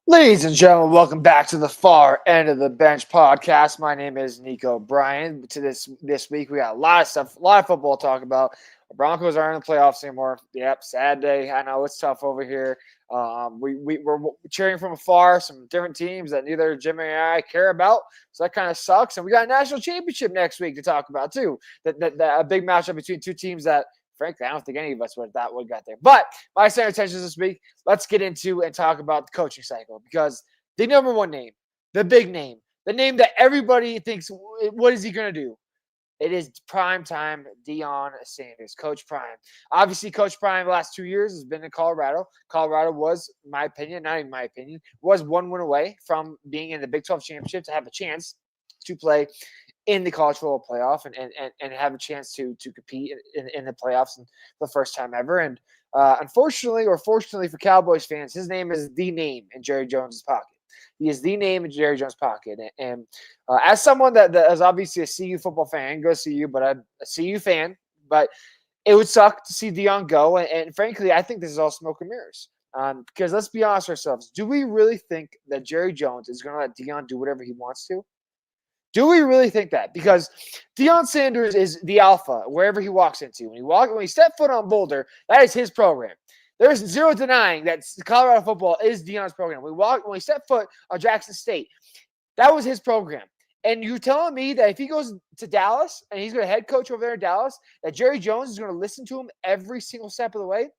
Ladies and gentlemen, welcome back to the Far End of the Bench podcast. My name is Niko Bryan. To this week, we got a lot of stuff, a lot of football to talk about. The Broncos aren't in the playoffs anymore. Yep, sad day. I know it's tough over here. We're cheering from afar, some different teams that neither Jim and I care about. So that kind of sucks. And we got a national championship next week to talk about too. That a big matchup between two teams that, frankly, I don't think any of us would have got there. But my center attention this week, let's get into and talk about the coaching cycle, because the number one name, the big name, the name that everybody thinks, what is he going to do? It is primetime Deion Sanders, Coach Prime. Obviously, Coach Prime the last 2 years has been in Colorado. Colorado was, in my opinion, not even my opinion, was one win away from being in the Big 12 championship to have a chance to play in the college football playoff and have a chance to compete in the playoffs for the first time ever. And unfortunately or fortunately for Cowboys fans, his name is the name in Jerry Jones's pocket. He is the name in Jerry Jones' pocket. And as someone that is obviously a CU football fan, go CU, but I'm a CU fan, but it would suck to see Deion go. And frankly, I think this is all smoke and mirrors. Because let's be honest with ourselves. Do we really think that Jerry Jones is going to let Deion do whatever he wants to? Do we really think that? Because Deion Sanders is the alpha wherever he walks into. When he steps foot on Boulder, that is his program. There's zero denying that Colorado football is Deion's program. When he stepped foot on Jackson State, that was his program. And you're telling me that if he goes to Dallas and he's going to head coach over there in Dallas, that Jerry Jones is going to listen to him every single step of the way?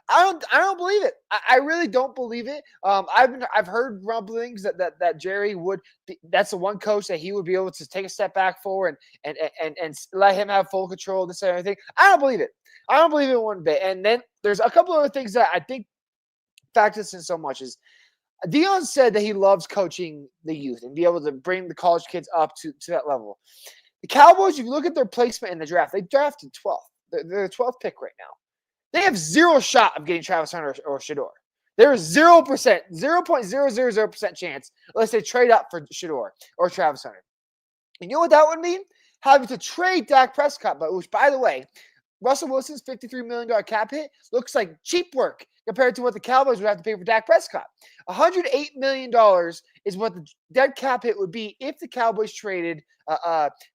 I don't believe it. I really don't believe it. I've heard rumblings that Jerry would be, that's the one coach that he would be able to take a step back for and let him have full control of this and everything. I don't believe it. I don't believe it one bit. And then there's a couple other things that I think factor this in so much is Deion said that he loves coaching the youth and be able to bring the college kids up to that level. The Cowboys, if you look at their placement in the draft, they drafted 12th. They're the 12th pick right now. They have zero shot of getting Travis Hunter or Shedeur. There is 0.000% chance unless they trade up for Shedeur or Travis Hunter. And you know what that would mean? Having to trade Dak Prescott, which, by the way, Russell Wilson's $53 million cap hit looks like cheap work compared to what the Cowboys would have to pay for Dak Prescott. $108 million is what the dead cap hit would be if the Cowboys traded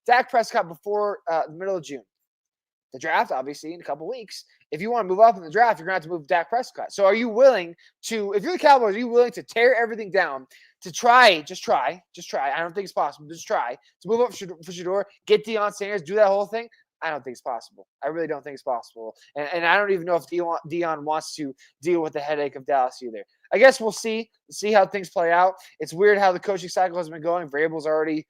Dak Prescott before the middle of June. The draft, obviously, in a couple weeks. If you want to move up in the draft, you're going to have to move Dak Prescott. So are you willing to, if you're the Cowboys, are you willing to tear everything down to try, just try. I don't think it's possible. Just try to move up for Shedeur, get Deion Sanders, do that whole thing. I don't think it's possible. I really don't think it's possible. And I don't even know if Deion wants to deal with the headache of Dallas either. I guess we'll see how things play out. It's weird how the coaching cycle has been going. Vrabel's already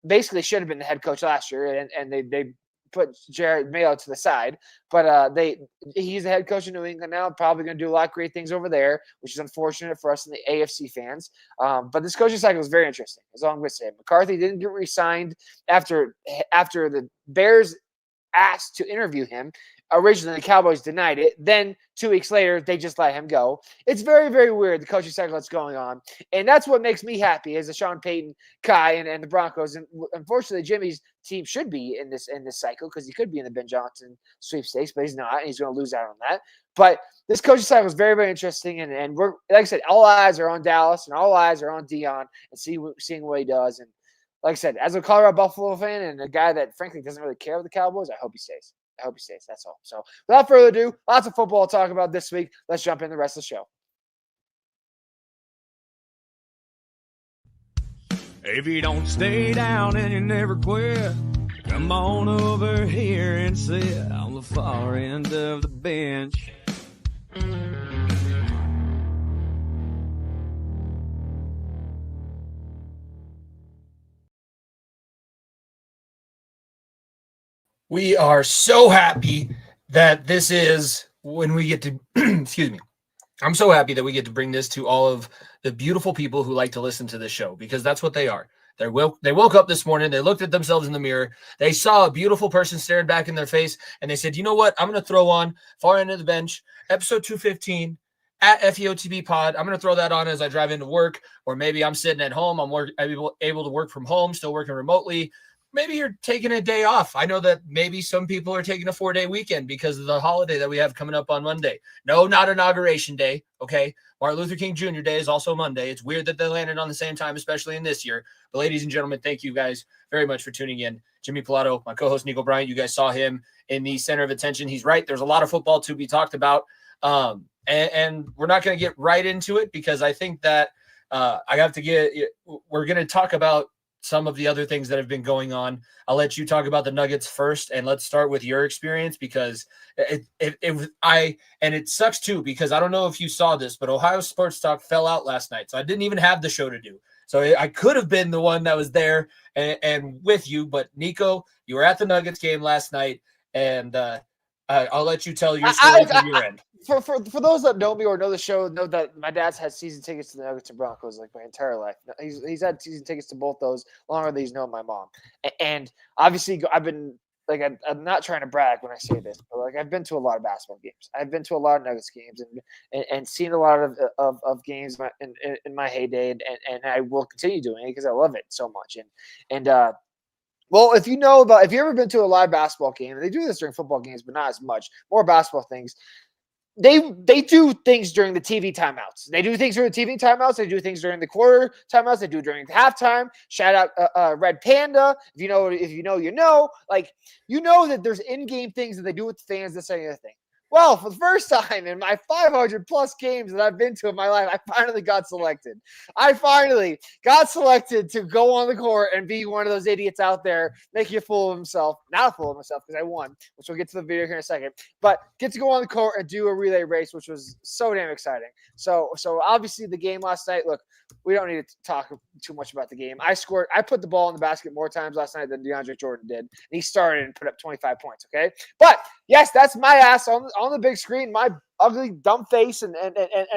basically should have been the head coach last year, and they put Jared Mayo to the side, but he's the head coach in New England now, probably going to do a lot of great things over there, which is unfortunate for us in the AFC fans. But this coaching cycle is very interesting, as long as we say. McCarthy didn't get re-signed after the Bears asked to interview him. Originally, the Cowboys denied it. Then 2 weeks later, they just let him go. It's very, very weird, the coaching cycle that's going on. And that's what makes me happy as a Sean Payton, Kai, and the Broncos. And unfortunately, Jimmy's team should be in this cycle because he could be in the Ben Johnson sweepstakes, but he's not, and he's going to lose out on that. But this coaching cycle is very, very interesting. And we're, like I said, all eyes are on Dallas and all eyes are on Deion and seeing what he does. And like I said, as a Colorado Buffalo fan and a guy that, frankly, doesn't really care about the Cowboys, I hope he stays. That's all. So without further ado, lots of football to talk about this week. Let's jump in the rest of the show. If you don't stay down and you never quit, come on over here and sit on the far end of the bench. We are so happy that this is when we get to, excuse me. I'm so happy that we get to bring this to all of the beautiful people who like to listen to this show, because that's what they are. They woke up this morning, they looked at themselves in the mirror, they saw a beautiful person staring back in their face, and they said, you know what? I'm going to throw on Far End of the Bench, episode 215, at FEOTB Pod. I'm going to throw that on as I drive into work, or maybe I'm sitting at home. I'm able to work from home, still working remotely. maybe you're taking a day off. I know that maybe some people are taking a 4-day weekend because of the holiday that we have coming up on Monday. No, not Inauguration Day. Okay. Martin Luther King Jr. Day is also Monday. It's weird that they landed on the same time, especially in this year. But ladies and gentlemen, thank you guys very much for tuning in. Jimmy Pilato, my co-host Niko Bryant, you guys saw him in the center of attention. He's right. There's a lot of football to be talked about. And we're not going to get right into it because I think that we're going to talk about some of the other things that have been going on. I'll let you talk about the Nuggets first, and let's start with your experience because it sucks too because I don't know if you saw this, but Ohio Sports Talk fell out last night, so I didn't even have the show to do. So I could have been the one that was there and with you, but Niko, you were at the Nuggets game last night, and I'll let you tell your story from your end. For those that know me or know the show, know that my dad's had season tickets to the Nuggets and Broncos like my entire life. He's had season tickets to both those longer than he's known my mom. And obviously, I've been like I'm not trying to brag when I say this, but like I've been to a lot of basketball games. I've been to a lot of Nuggets games and seen a lot of games in my heyday, and I will continue doing it because I love it so much. Well, if you've ever been to a live basketball game, they do this during football games, but not as much. More basketball things. They do things during the TV timeouts. They do things during the TV timeouts. They do things during the quarter timeouts. They do during the halftime. Shout out Red Panda. If you know, you know. Like, you know that there's in-game things that they do with the fans, this and the other thing. Well, for the first time in my 500-plus games that I've been to in my life, I finally got selected. I finally got selected to go on the court and be one of those idiots out there making a fool of himself. Not a fool of myself because I won, which we'll get to the video here in a second. But get to go on the court and do a relay race, which was so damn exciting. So obviously the game last night, look, we don't need to talk too much about the game. I put the ball in the basket more times last night than DeAndre Jordan did. And he started and put up 25 points, okay? But, yes, that's my ass on the big screen, my ugly, dumb face and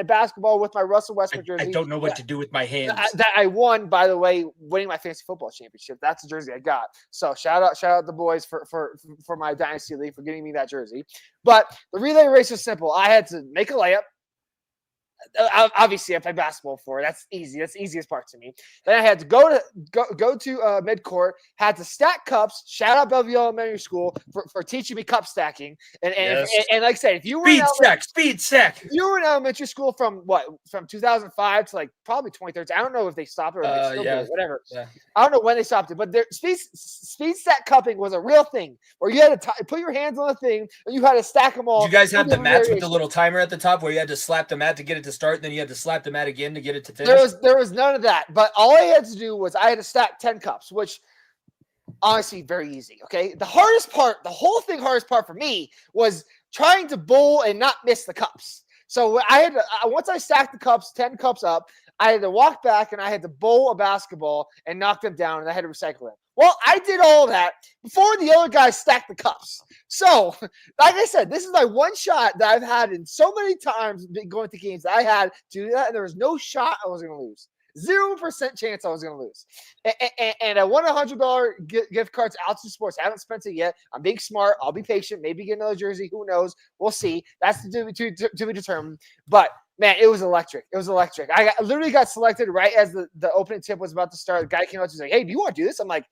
basketball with my Russell Westbrook jersey. I don't know what to do with my hands. That I won, by the way, winning my fantasy football championship. That's the jersey I got. So shout out the boys for my Dynasty League for getting me that jersey. But the relay race was simple. I had to make a layup. Obviously, I play basketball before. That's easy. That's the easiest part to me. Then I had to go to mid-court, had to stack cups. Shout out Bellevue Elementary School for teaching me cup stacking. And like I said, if you were speed stack. If you were in elementary school from 2005 to like probably 2013. I don't know if they stopped it or they still do it, whatever. Yeah. I don't know when they stopped it, but speed stack cupping was a real thing where you had to put your hands on the thing and you had to stack them all. Did you guys have the mats with the little timer at the top where you had to slap the mat to get it to start, and then you had to slap the mat again to get it to finish? There was none of that, but all I had to do was I had to stack 10 cups, which honestly very easy. Okay, the hardest part for me was trying to bowl and not miss the cups. So I had to, once I stacked the cups, 10 cups up, I had to walk back and I had to bowl a basketball and knock them down, and I had to recycle them. Well, I did all that before the other guys stacked the cups. So, like I said, this is my one shot that I've had in so many times going to games that I had to do that, and there was no shot I was going to lose. 0% chance I was going to lose. And I won $100 gift cards out to sports. I haven't spent it yet. I'm being smart. I'll be patient. Maybe get another jersey. Who knows? We'll see. That's to be determined. But, man, it was electric. It was electric. I literally got selected right as the opening tip was about to start. The guy came out. She's like, hey, do you want to do this? I'm like,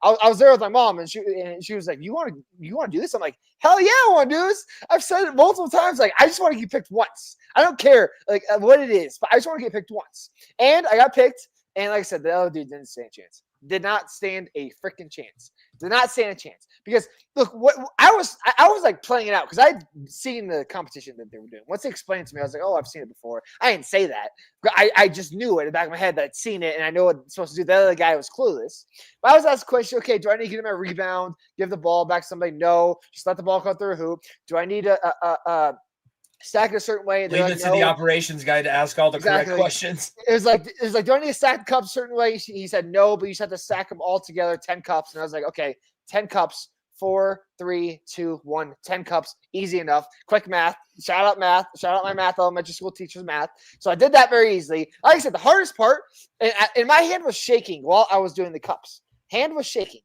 I was there with my mom, and she was like, you want to do this? I'm like, hell yeah, I want to do this. I've said it multiple times. Like, I just want to get picked once. I don't care like what it is, but I just want to get picked once. And I got picked. And like I said, the other dude didn't stand a chance. Did not stand a freaking chance. Did not stand a chance. Because look, what I was like playing it out because I'd seen the competition that they were doing. Once they explained it to me, I was like, oh, I've seen it before. I didn't say that. I just knew it in the back of my head that I'd seen it and I know what I'm supposed to do. The other guy was clueless. But I was asked the question, okay, do I need to get him a rebound, give the ball back to somebody? No. Just let the ball come through a hoop. Do I need a stack it a certain way? Leave it to the operations guy to ask all the correct questions. It was like, do I need to stack the cups a certain way? He said no, but you just have to stack them all together, 10 cups. And I was like, okay, 10 cups, 4, 3, 2, 1, 10 cups, easy enough. Quick math. Shout out my math elementary school teacher's math. So I did that very easily. Like I said, the hardest part, and my hand was shaking while I was doing the cups. Hand was shaking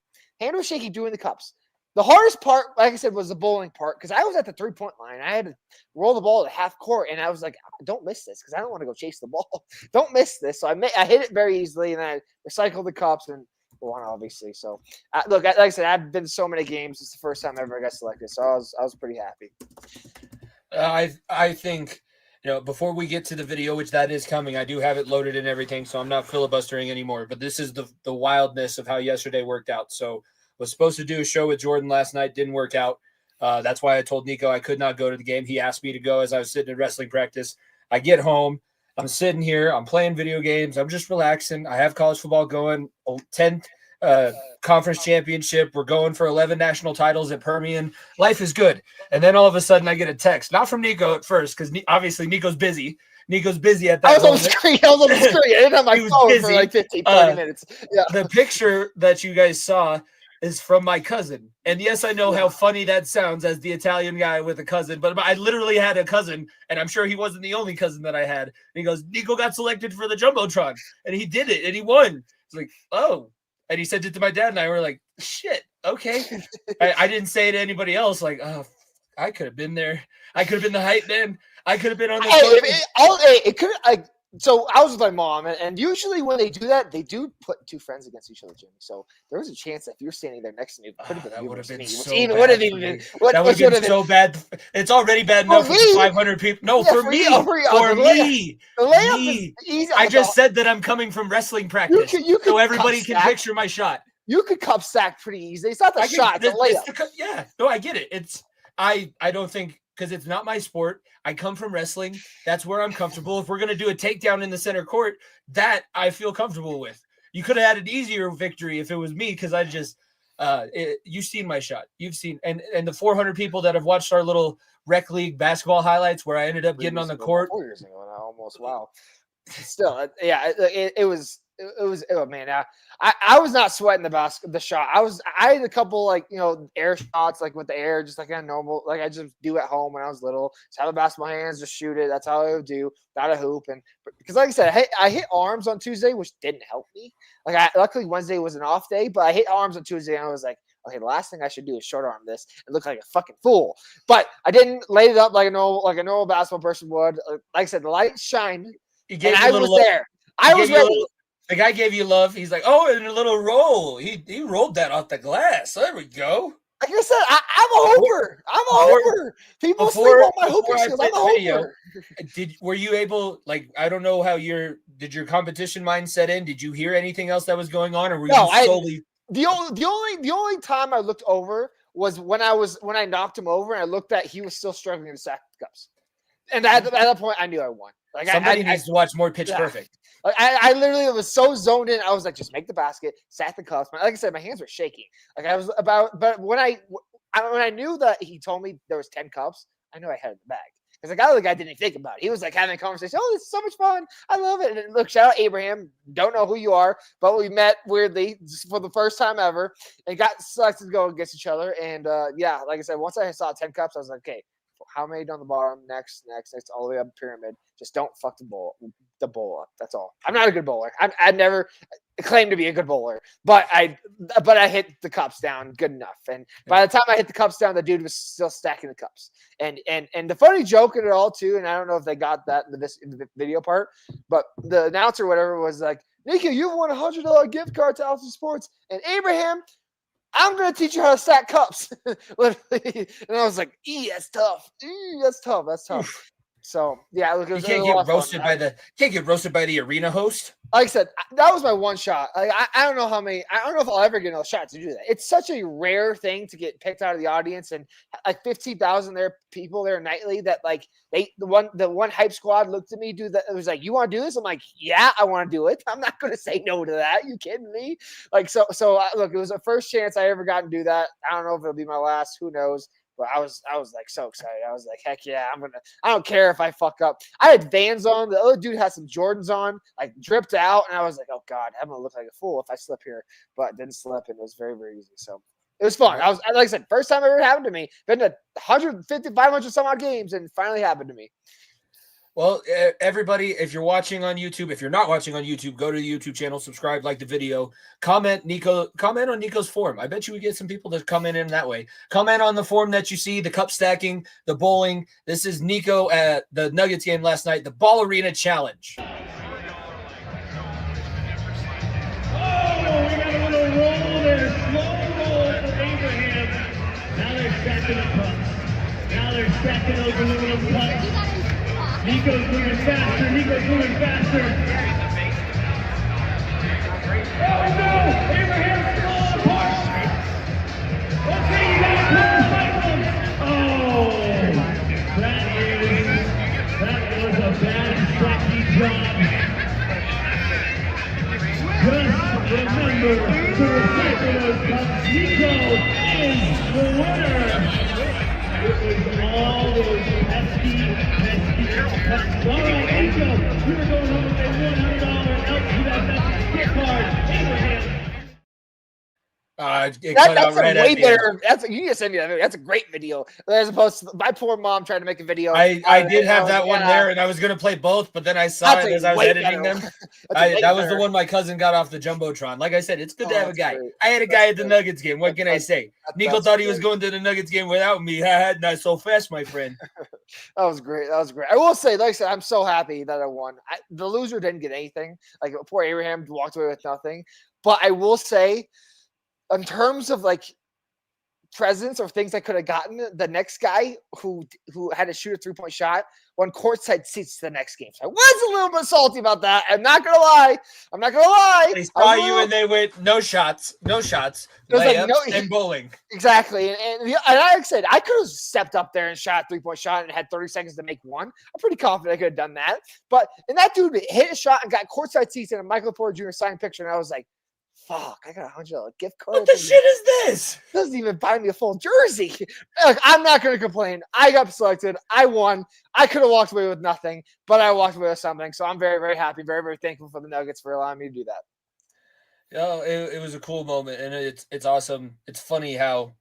doing the cups. The hardest part, like I said, was the bowling part because I was at the 3-point line. I had to roll the ball to half court, and I was like, don't miss this because I don't want to go chase the ball. Don't miss this. So I hit it very easily, and I recycled the cups, and one, obviously. So, look, like I said, I've been to so many games. It's the first time I ever got selected, so I was pretty happy. I think, before we get to the video, which that is coming, I do have it loaded and everything, so I'm not filibustering anymore. But this is the wildness of how yesterday worked out. So, was supposed to do a show with Jordan last night, didn't work out. That's why I told Niko I could not go to the game. He asked me to go as I was sitting in wrestling practice. I get home. I'm sitting here. I'm playing video games. I'm just relaxing. I have college football going. 10th conference championship. We're going for 11 national titles at Permian. Life is good. And then all of a sudden I get a text, not from Niko at first, because obviously Nico's busy. Nico's busy at that I was on the screen. I didn't have my phone busy. for like 15, 30 minutes. Yeah. The picture that you guys saw is from my cousin. And yes, I know how funny that sounds as the Italian guy with a cousin, but I literally had a cousin, and I'm sure he wasn't the only cousin that I had. And he goes, Niko got selected for the Jumbotron, and he did it, and he won. It's like, oh. And he sent it to my dad, and I were like, shit, okay. I didn't say it to anybody else, like, oh, I could have been there. I could have been the hype man. I could have been on the So I was with my mom, and usually when they do that, they do put two friends against each other, Jimmy. So there was a chance that if you were standing there next to me, that would have been so bad. That would have been so bad. It's already bad enough for 500 people. No, for me. For me. The layup is easy. I just said that I'm coming from wrestling practice, so everybody can picture my shot. You could cup stack pretty easy. It's not the shot, it's the layup. Yeah, no, I get it. I don't think, because it's not my sport. I come from wrestling. That's where I'm comfortable. If we're going to do a takedown in the center court, that I feel comfortable with. You could have had an easier victory if it was me, because I just you've seen my shot. You've seen, and the 400 people that have watched our little rec league basketball highlights where I ended up getting on the court. 4 years ago, almost. Wow. Still, yeah, it was. Oh man, I was not sweating the shot. I had a couple air shots, like with the air, just like a normal, like I just do at home when I was little. Just have a basketball hands, just shoot it. That's how I would do, without a hoop. And because like I said, I hit arms on Tuesday, which didn't help me. Luckily Wednesday was an off day, but I hit arms on Tuesday, and I was like, okay, the last thing I should do is short arm this and look like a fucking fool. But I didn't lay it up like a normal basketball person would. Like I said, the light shined, and I was there. I was ready. The guy gave you love. He's like, oh, and a little roll. He rolled that off the glass. There we go. Like I said, I'm a hooper. I'm a hooper. People sleep on my hooping skills. I'm a hooper. Were you able, I don't know how did your competition mind set in? Did you hear anything else that was going on, or were you solely? The only time I looked over was when I knocked him over, and I looked at he was still struggling to sack the cups. And at that point, I knew I won. Somebody needs to watch more Pitch Perfect. I literally was so zoned in. I was like, just make the basket, sack the cups. Like I said, my hands were shaking. But when I knew that he told me there was 10 cups, I knew I had it in the bag. Because the other guy didn't even think about it. He was like having a conversation. Oh, this is so much fun. I love it. And look, shout out Abraham. Don't know who you are, but we met weirdly for the first time ever and got selected to go against each other. And like I said, once I saw 10 cups, I was like, okay, how many down the bottom? Next, all the way up the pyramid. Just don't fuck the bowl up. That's all. I'm not a good bowler. I never claimed to be a good bowler, but I hit the cups down good enough. And by the time I hit the cups down, the dude was still stacking the cups. And the funny joke in it all too, and I don't know if they got that in the video part, but the announcer, whatever, was like, Niko, you've won $100 gift card to Alpha Sports, and Abraham, I'm going to teach you how to stack cups. Literally. And I was like, that's tough. That's tough. So, yeah. Look, you can't get roasted by the arena host. Like I said, that was my one shot. I don't know how many. I don't know if I'll ever get another shot to do that. It's such a rare thing to get picked out of the audience, and 15,000 people there nightly that the one hype squad looked at me, dude. That it was like, you want to do this? I'm like, yeah, I want to do it. I'm not going to say no to that. You kidding me? Look, it was the first chance I ever got to do that. I don't know if it'll be my last. Who knows? But I was like so excited. I was like, heck yeah, I don't care if I fuck up. I had Vans on. The other dude had some Jordans on, dripped out. And I was like, oh God, I'm going to look like a fool if I slip here. But didn't slip, and it was very, very easy. So it was fun. I was, like I said, first time ever happened to me. Been to 150, 500 some odd games, and it finally happened to me. Well, everybody, if you're watching on YouTube, if you're not watching on YouTube, go to the YouTube channel, subscribe, like the video, comment on Niko's forum. I bet you we get some people that comment in that way. Comment on the forum that you see, the cup stacking, the bowling. This is Niko at the Nuggets game last night, the Ball Arena Challenge. Oh, we got a little Niko's moving faster. Oh no! Abraham's falling apart! Okay, you gotta fight them! Oh! That was a bad strategy job. Just remember to recycle those cups. Niko is the winner! It was all those pesky cups. All right, Niko, you were going home with a $100 LTFS gift card. Abraham. It cut That's out right a way at the better. end. That's you just send me that video. That's a great video. As opposed to my poor mom trying to make a video. I did have that one there, and I was gonna play both, but then I saw it as I was editing them. That was the one my cousin got off the jumbotron. Like I said, it's good to have a guy. Great. I had a guy at the Nuggets game. What can I say? Niko thought he was going to the Nuggets game without me. Not so fast, my friend. That was great. I will say, like I said, I'm so happy that I won. The loser didn't get anything. Like poor Abraham walked away with nothing. But I will say, in terms of like presents or things I could have gotten, the next guy who had to shoot a 3-point shot won courtside seats to the next game. So I was a little bit salty about that. I'm not gonna lie. They saw you and they went no shots, layups, and bowling. Exactly. And like I said, I could have stepped up there and shot a 3-point shot and had 30 seconds to make one. I'm pretty confident I could have done that. And that dude hit a shot and got courtside seats in a Michael Porter Jr. signed picture, and I was like, fuck, I got a $100 gift card. What the shit is this? Doesn't even buy me a full jersey. Look, I'm not going to complain. I got selected. I won. I could have walked away with nothing, but I walked away with something. So I'm very, very happy, very, very thankful for the Nuggets for allowing me to do that. It was a cool moment, and it's awesome. It's funny how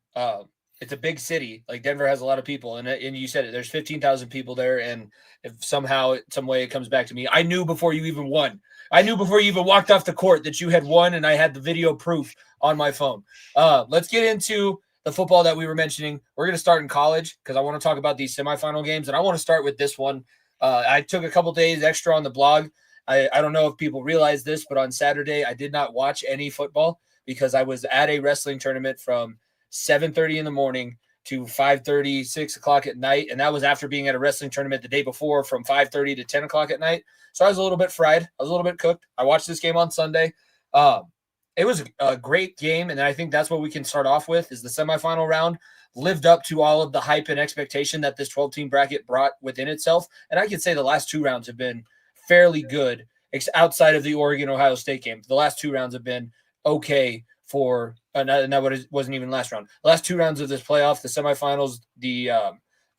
it's a big city. Like Denver has a lot of people, and you said it. There's 15,000 people there, and if somehow, some way, it comes back to me, I knew before you even won. I knew before you even walked off the court that you had won, and I had the video proof on my phone. Let's get into the football that we were mentioning. We're going to start in college because I want to talk about these semifinal games, and I want to start with this one. I took a couple days extra on the blog. I don't know if people realize this, but on Saturday I did not watch any football because I was at a wrestling tournament from 7:30 in the morning to 5:30, 6 o'clock at night. And that was after being at a wrestling tournament the day before from 5:30 to 10 o'clock at night. So I was a little bit fried. I was a little bit cooked. I watched this game on Sunday. It was a great game. And I think that's what we can start off with is the semifinal round lived up to all of the hype and expectation that this 12-team bracket brought within itself. And I could say the last two rounds have been fairly good outside of the Oregon-Ohio State game. The last two rounds have been okay for that wasn't even last round. The last two rounds of this playoff, the semifinals, the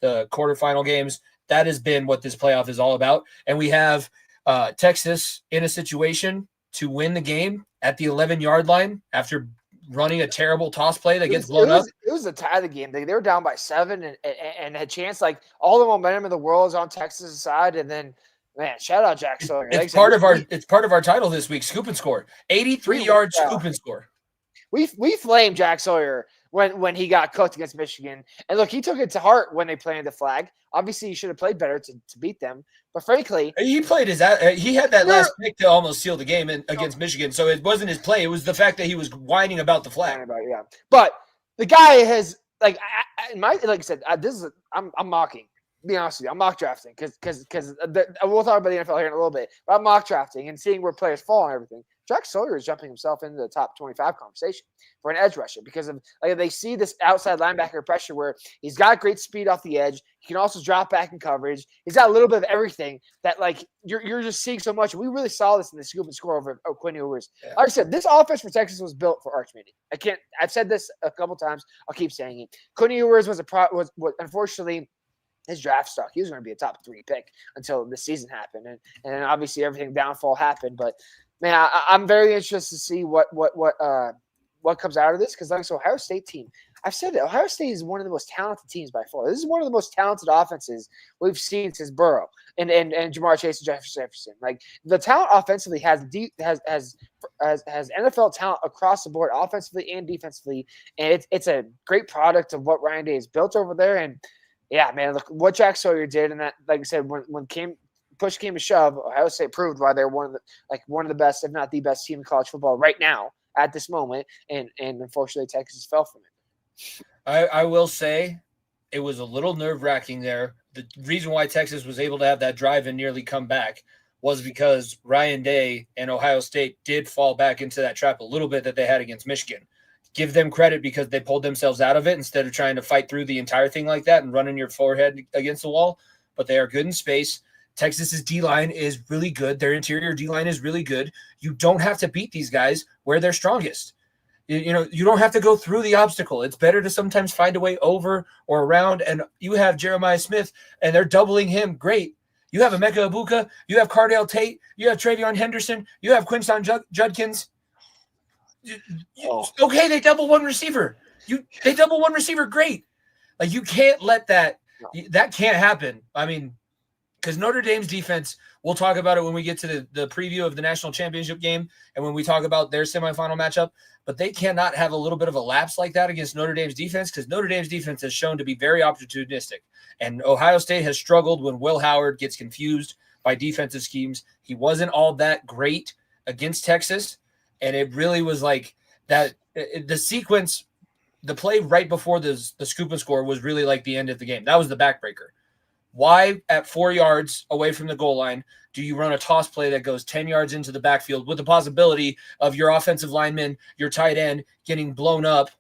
quarterfinal games, that has been what this playoff is all about. And we have Texas in a situation to win the game at the 11-yard line after running a terrible toss play that gets blown up. It was a tie of the game. They were down by 7 and had a chance. Like all the momentum in the world is on Texas' side, and then. Man, shout out Jack Sawyer. It's part of our title this week. Scoop and score, 83-yard scoop and score. We flamed Jack Sawyer when he got cooked against Michigan, and look, he took it to heart when they planted the flag. Obviously, he should have played better to beat them, but frankly, he played he had that last pick to almost seal the game against Michigan. So it wasn't his play; it was the fact that he was whining about the flag. Yeah, but the guy has like I said, I'm mocking. Be honest with you, I'm mock drafting because we'll talk about the NFL here in a little bit. But I'm mock drafting and seeing where players fall and everything. Jack Sawyer is jumping himself into the top 25 conversation for an edge rusher because of they see this outside linebacker pressure where he's got great speed off the edge. He can also drop back in coverage. He's got a little bit of everything that you're just seeing so much. We really saw this in the scoop and score over Quinn Ewers. Yeah. Like I said, this offense for Texas was built for Arch Manning. I've said this a couple times. I'll keep saying it. Quinn Ewers was unfortunately his draft stock. He was going to be a top 3 pick until the season happened, and obviously everything downfall happened. But man, I'm very interested to see what comes out of this because this Ohio State team. I've said that Ohio State is one of the most talented teams by far. This is one of the most talented offenses we've seen since Burrow and Jamar Chase and Jefferson. Like the talent offensively has NFL talent across the board, offensively and defensively, and it's a great product of what Ryan Day has built over there. And yeah, man, look what Jack Sawyer did, and that, like I said, when push came to shove, Ohio State proved why they're one of the best, if not the best team in college football right now at this moment, and unfortunately Texas fell from it. I will say it was a little nerve-wracking there the reason why Texas was able to have that drive and nearly come back was because Ryan Day and Ohio State did fall back into that trap a little bit that they had against Michigan. Give them credit because they pulled themselves out of it instead of trying to fight through the entire thing like that and running your forehead against the wall. But they are good in space. Texas's D-line is really good. Their interior D-line is really good. You don't have to beat these guys where they're strongest. You know, you don't have to go through the obstacle. It's better to sometimes find a way over or around. And you have Jeremiah Smith, and they're doubling him. Great. You have Emeka Egbuka. You have Cardale Tate. You have Travion Henderson. You have Quinton Judkins. Okay, they double one receiver. They double one receiver. Great. Like, you can't let that can't happen. I mean, because Notre Dame's defense, we'll talk about it when we get to the preview of the national championship game and when we talk about their semifinal matchup, but they cannot have a little bit of a lapse like that against Notre Dame's defense because Notre Dame's defense has shown to be very opportunistic. And Ohio State has struggled when Will Howard gets confused by defensive schemes. He wasn't all that great against Texas, and it really was like that. The sequence, the play right before the scoop and score was really like the end of the game. That was the backbreaker. Why, at 4 yards away from the goal line, do you run a toss play that goes 10 yards into the backfield with the possibility of your offensive lineman, your tight end, getting blown up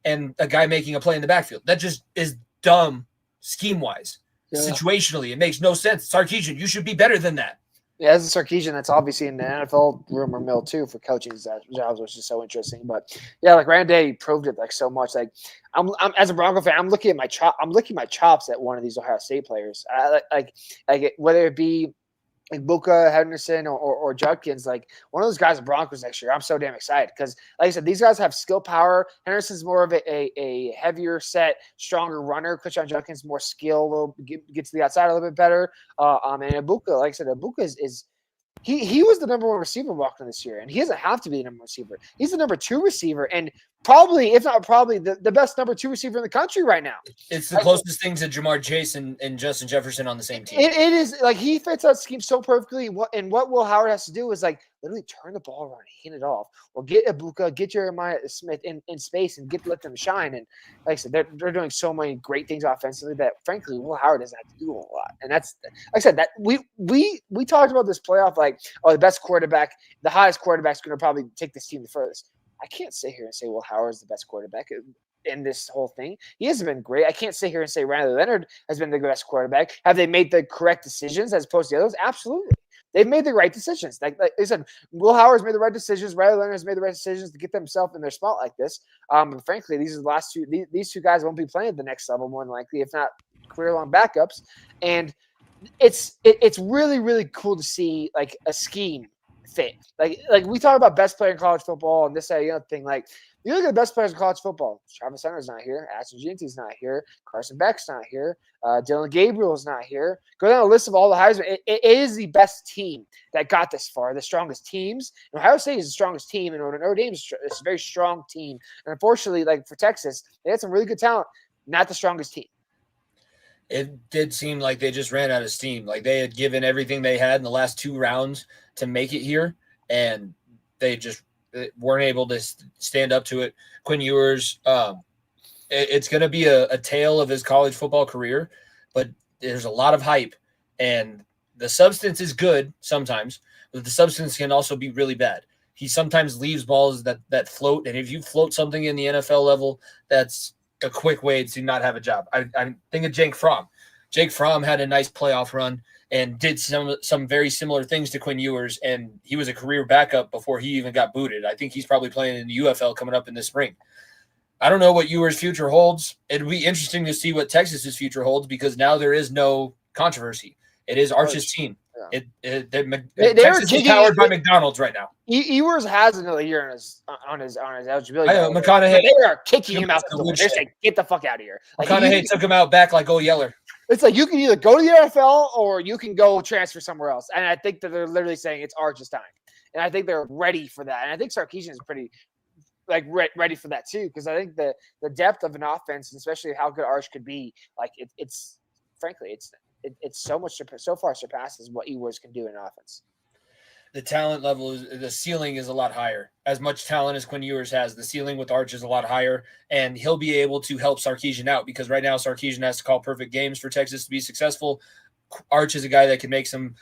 and a guy making a play in the backfield? That just is dumb scheme-wise. Yeah. Situationally, it makes no sense. Sarkisian, you should be better than that. Yeah, as a Sarkisian, that's obviously in the NFL rumor mill too for coaching jobs, which is so interesting. But yeah, like Ryan Day proved it like so much. Like I'm as a Bronco fan, I'm looking at my chops at one of these Ohio State players. Like whether it be like Egbuka, Henderson, or Judkins, like one of those guys in Broncos next year. I'm so damn excited because, like I said, these guys have skill power. Henderson's more of a heavier set, stronger runner. Christian Judkins more skill, get to the outside a little bit better. And Egbuka, like I said, Egbuka is he was the number one receiver walking this year, and he doesn't have to be the number one receiver. He's the number two receiver, and probably, if not probably, the best number two receiver in the country right now. It's the closest thing to Jamar Chase and Justin Jefferson on the same team. It is like he fits that scheme so perfectly. What Will Howard has to do is like literally turn the ball around, hand it off, or get Egbuka, get Jeremiah Smith in space and let them shine. And like I said, they're doing so many great things offensively that frankly Will Howard doesn't have to do a lot. And that's, like I said, that we talked about this playoff like, oh, the best quarterback, the highest quarterback's going to probably take this team the furthest. I can't sit here and say Will Howard is the best quarterback in this whole thing. He hasn't been great. I can't sit here and say Riley Leonard has been the best quarterback. Have they made the correct decisions as opposed to the others? Absolutely. They've made the right decisions. Like I said, Will Howard's made the right decisions. Riley Leonard has made the right decisions to get themselves in their spot like this. And frankly, these are the last two. These two guys won't be playing at the next level more than likely, if not career-long backups. And it's really, really cool to see like a scheme fit. Like we talk about best player in college football and this, that, the other thing. Like you look at the best players in college football. Travis Hunter's not here. Ashton Jeanty's not here. Carson Beck's not here. Dylan Gabriel's not here. Go down the list of all the Heisman. It is the best team that got this far, the strongest teams. And Ohio State is the strongest team, and Notre Dame is a very strong team. And unfortunately, like for Texas, they had some really good talent, not the strongest team. It did seem like they just ran out of steam. Like they had given everything they had in the last two rounds to make it here, and they just weren't able to stand up to it. Quinn Ewers, it's going to be a tale of his college football career, but there's a lot of hype, and the substance is good sometimes, but the substance can also be really bad. He sometimes leaves balls that float, and if you float something in the NFL level, that's a quick way to not have a job. I think of Jake Fromm. Jake Fromm had a nice playoff run and did some very similar things to Quinn Ewers, and he was a career backup before he even got booted. I think he's probably playing in the UFL coming up in the spring. I don't know what Ewers' future holds. It'll be interesting to see what Texas's future holds because now there is no controversy. It is Arch's team. Yeah. Texas is powered by McDonald's right now. Ewers has another year on his eligibility. McConaughey. They are kicking him out the door. They're saying, "Get the fuck out of here!" Like, McConaughey took him out back like Old Yeller. It's like you can either go to the NFL or you can go transfer somewhere else. And I think that they're literally saying it's Arch's time. And I think they're ready for that. And I think Sarkisian is pretty like ready for that too, because I think the depth of an offense, and especially how good Arch could be, like it's frankly so far surpasses what Ewers can do in offense. the talent level the ceiling is a lot higher. As much talent as Quinn Ewers has, the ceiling with Arch is a lot higher, and he'll be able to help Sarkisian out because right now Sarkisian has to call perfect games for Texas to be successful. Arch is a guy that can make some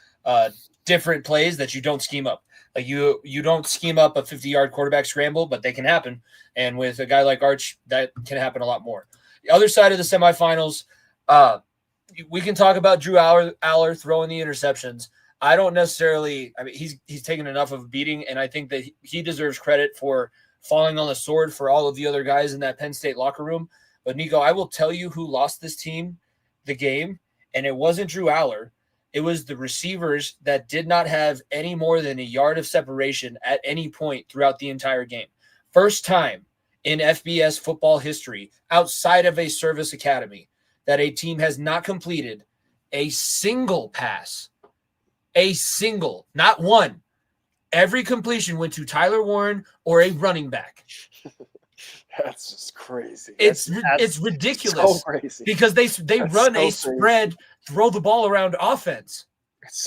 different plays that you don't scheme up. Like you don't scheme up a 50-yard quarterback scramble, but they can happen. And with a guy like Arch, that can happen a lot more. The other side of the semifinals, we can talk about Drew Aller throwing the interceptions. I don't necessarily. I mean, he's taken enough of a beating, and I think that he deserves credit for falling on the sword for all of the other guys in that Penn State locker room. But Niko, I will tell you who lost this team the game, and it wasn't Drew Aller. It was the receivers that did not have any more than a yard of separation at any point throughout the entire game. First time in FBS football history, outside of a service academy, that a team has not completed a single pass. A single, not one. Every completion went to Tyler Warren or a running back. That's just crazy. It's ridiculous. So crazy. Because they run so a spread, throw the ball around offense,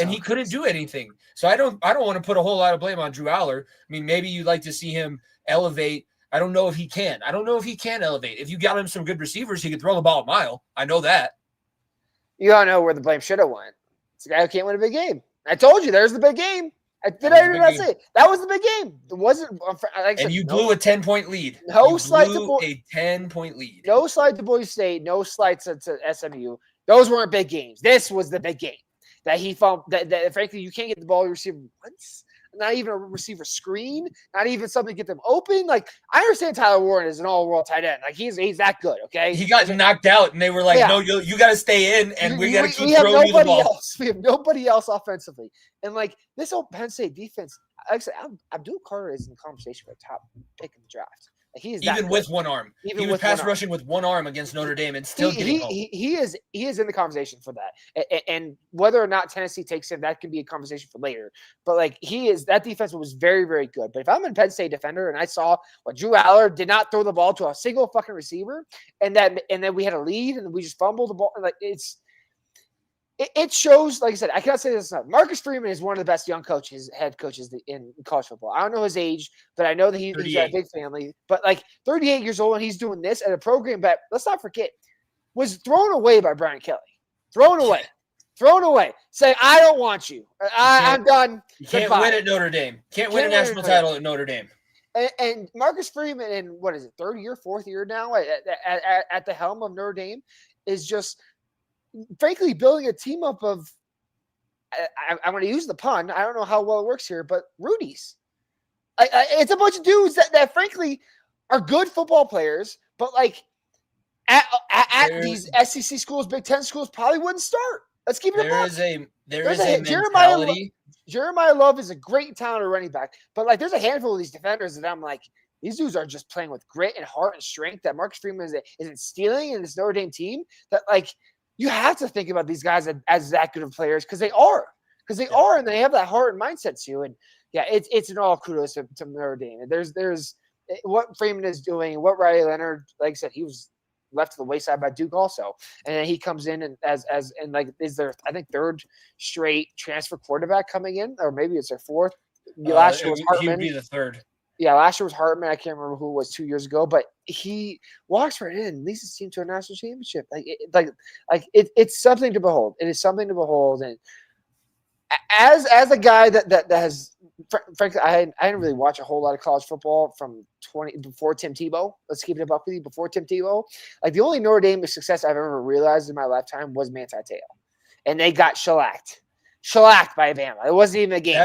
and he couldn't do anything. So I don't want to put a whole lot of blame on Drew Aller. I mean, maybe you'd like to see him elevate. I don't know if he can. I don't know if he can elevate. If you got him some good receivers, he could throw the ball a mile. I know that. You gotta know where the blame should have went. It's a guy who can't win a big game. I told you, there's the big game. Did I not say it? That was the big game? It wasn't. Like and you blew a 10-point lead. No slight to a 10-point lead. No slight to Boise State. No slight to SMU. Those weren't big games. This was the big game that he found. That frankly, you can't get the ball to receiver once. Not even a receiver screen. Not even something to get them open. Like I understand Tyler Warren is an all-world tight end. Like he's that good. Okay. He got knocked out, and they were like, "No, you got to stay in, and we got to keep throwing you the ball." We have nobody else offensively, and like this whole Penn State defense. Like I said, Abdul Carter is in the conversation for the top pick in the draft. Like he is even with one arm. He was pass rushing with one arm against Notre Dame and still getting home. He is in the conversation for that. And whether or not Tennessee takes him, that can be a conversation for later. But like that defense was very, very good. But if I'm a Penn State defender and I saw what Drew Aller did not throw the ball to a single fucking receiver, and then we had a lead and we just fumbled the ball, like it shows, like I said, I cannot say this enough. Marcus Freeman is one of the best young head coaches in college football. I don't know his age, but I know that he's got a big family. But like 38 years old and he's doing this at a program that, let's not forget, was thrown away by Brian Kelly. Thrown away. Saying, I don't want you. I'm done. You can't win at Notre Dame. Can't win a national title at Notre Dame. And Marcus Freeman in, what is it, third year, fourth year now at the helm of Notre Dame is just – frankly, building a team up of, I'm going to use the pun. I don't know how well it works here, but Rudies. It's a bunch of dudes that frankly are good football players, but like at these SEC schools, Big Ten schools, probably wouldn't start. Let's keep it up. There is a mentality. Jeremiah Love is a great talented running back, but like there's a handful of these defenders that I'm like, these dudes are just playing with grit and heart and strength that Marcus Freeman isn't stealing in this Notre Dame team. That like. You have to think about these guys as that good of players because they are, and they have that heart and mindset too. And yeah, it's an all kudos to Notre Dame. And there's what Freeman is doing, what Riley Leonard, like I said, he was left to the wayside by Duke also, and then he comes in and and like is their I think third straight transfer quarterback coming in, or maybe it's their fourth. Last year was Hartman. He would be the third. Yeah, last year was Hartman. I can't remember who it was 2 years ago, but he walks right in and leads his team to a national championship. It's something to behold. It is something to behold. And as a guy that has, frankly, I didn't really watch a whole lot of college football before Tim Tebow. Let's keep it up with you. Before Tim Tebow, like the only Notre Dame success I've ever realized in my lifetime was Manti Te'o, and they got shellacked by Bama. It wasn't even a game.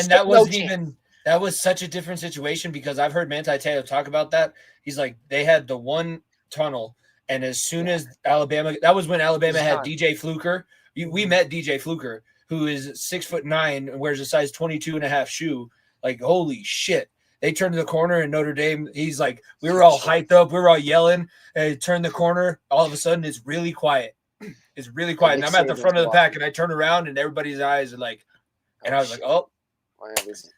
That wasn't even. That was such a different situation because I've heard Manti Te'o talk about that. He's like, they had the one tunnel, and as soon as Alabama – that was when Alabama had DJ Fluker. We met DJ Fluker, who is 6'9" and wears a size 22.5 shoe. Like, holy shit. They turned the corner in Notre Dame. He's like, we were all hyped up. We were all yelling. And turned the corner. All of a sudden, it's really quiet. It's really quiet. And I'm at the front of the pack, and I turn around, and everybody's eyes are like – and I was like, oh.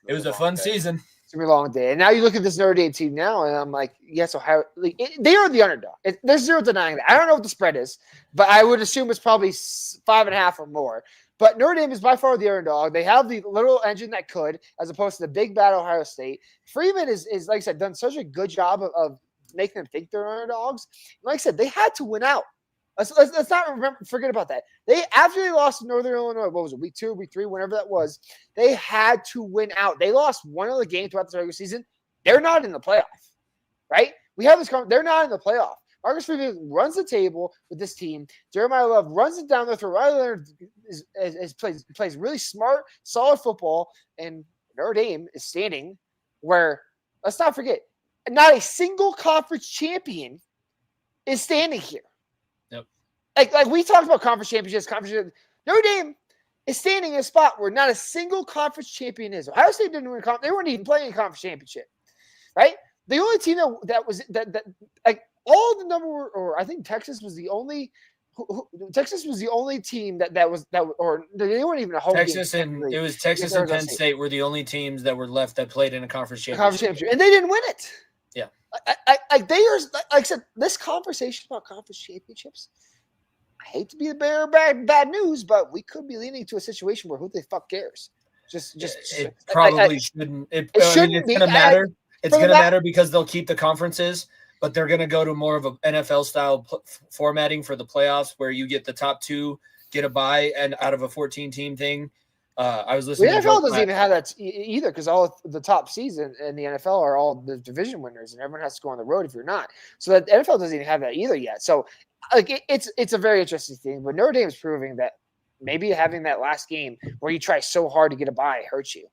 It was a fun season. It's gonna be a long day. And now you look at this Notre Dame team now, and I'm like, yes, Ohio. They are the underdog. There's zero denying that. I don't know what the spread is, but I would assume it's probably 5.5 or more. But Notre Dame is by far the underdog. They have the little engine that could, as opposed to the big bad Ohio State. Freeman is like I said, done such a good job of making them think they're underdogs. Like I said, they had to win out. Let's not forget about that. They after they lost to Northern Illinois, what was it, week 2, week 3, whenever that was, they had to win out. They lost one of the games throughout the regular season. They're not in the playoff, right? We have this. They're not in the playoff. Marcus Freeman runs the table with this team. Jeremiah Love runs it down their throat. Riley Leonard plays really smart, solid football, and Notre Dame is standing where, let's not forget, not a single conference champion is standing here. Yep. Like we talked about conference championships. Notre Dame is standing in a spot where not a single conference champion is. Ohio State didn't win. They weren't even playing a conference championship, right? The only team that was all the number, or I think Texas was the only. Texas was the only team that or they weren't even a home Texas game. It was Texas and Penn State were the only teams that were left that played in a conference championship. And they didn't win it. Yeah, like I said, this conversation about conference championships. I hate to be the bearer of bad news, but we could be leaning to a situation where who the fuck cares? It probably shouldn't. It's going to matter. It's going to matter because they'll keep the conferences, but they're going to go to more of an NFL style formatting for the playoffs, where you get the top 2 get a bye, and out of a 14-team thing. I was listening. The NFL doesn't even have that either, because all the top season in the NFL are all the division winners, and everyone has to go on the road if you're not. So that the NFL doesn't even have that either yet. So like it's a very interesting thing. But Notre Dame is proving that maybe having that last game where you try so hard to get a bye hurts you.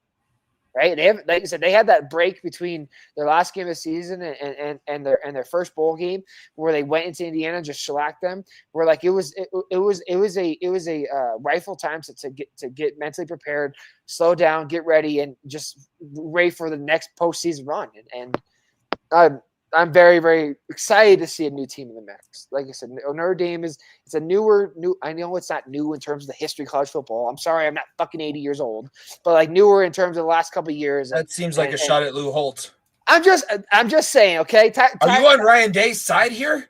Right? They have, like I said, they had that break between their last game of the season and their first bowl game where they went into Indiana and just shellacked them. Where like it was a rifle time to get mentally prepared, slow down, get ready, and just ready for the next postseason run. And I'm very, very excited to see a new team in the mix. Like I said, Notre Dame it's a new. I know it's not new in terms of the history of college football. I'm sorry, I'm not fucking 80 years old, but like newer in terms of the last couple of years. That seems like a shot at Lou Holtz. I'm just saying, okay. Are you on Ryan Day's side here?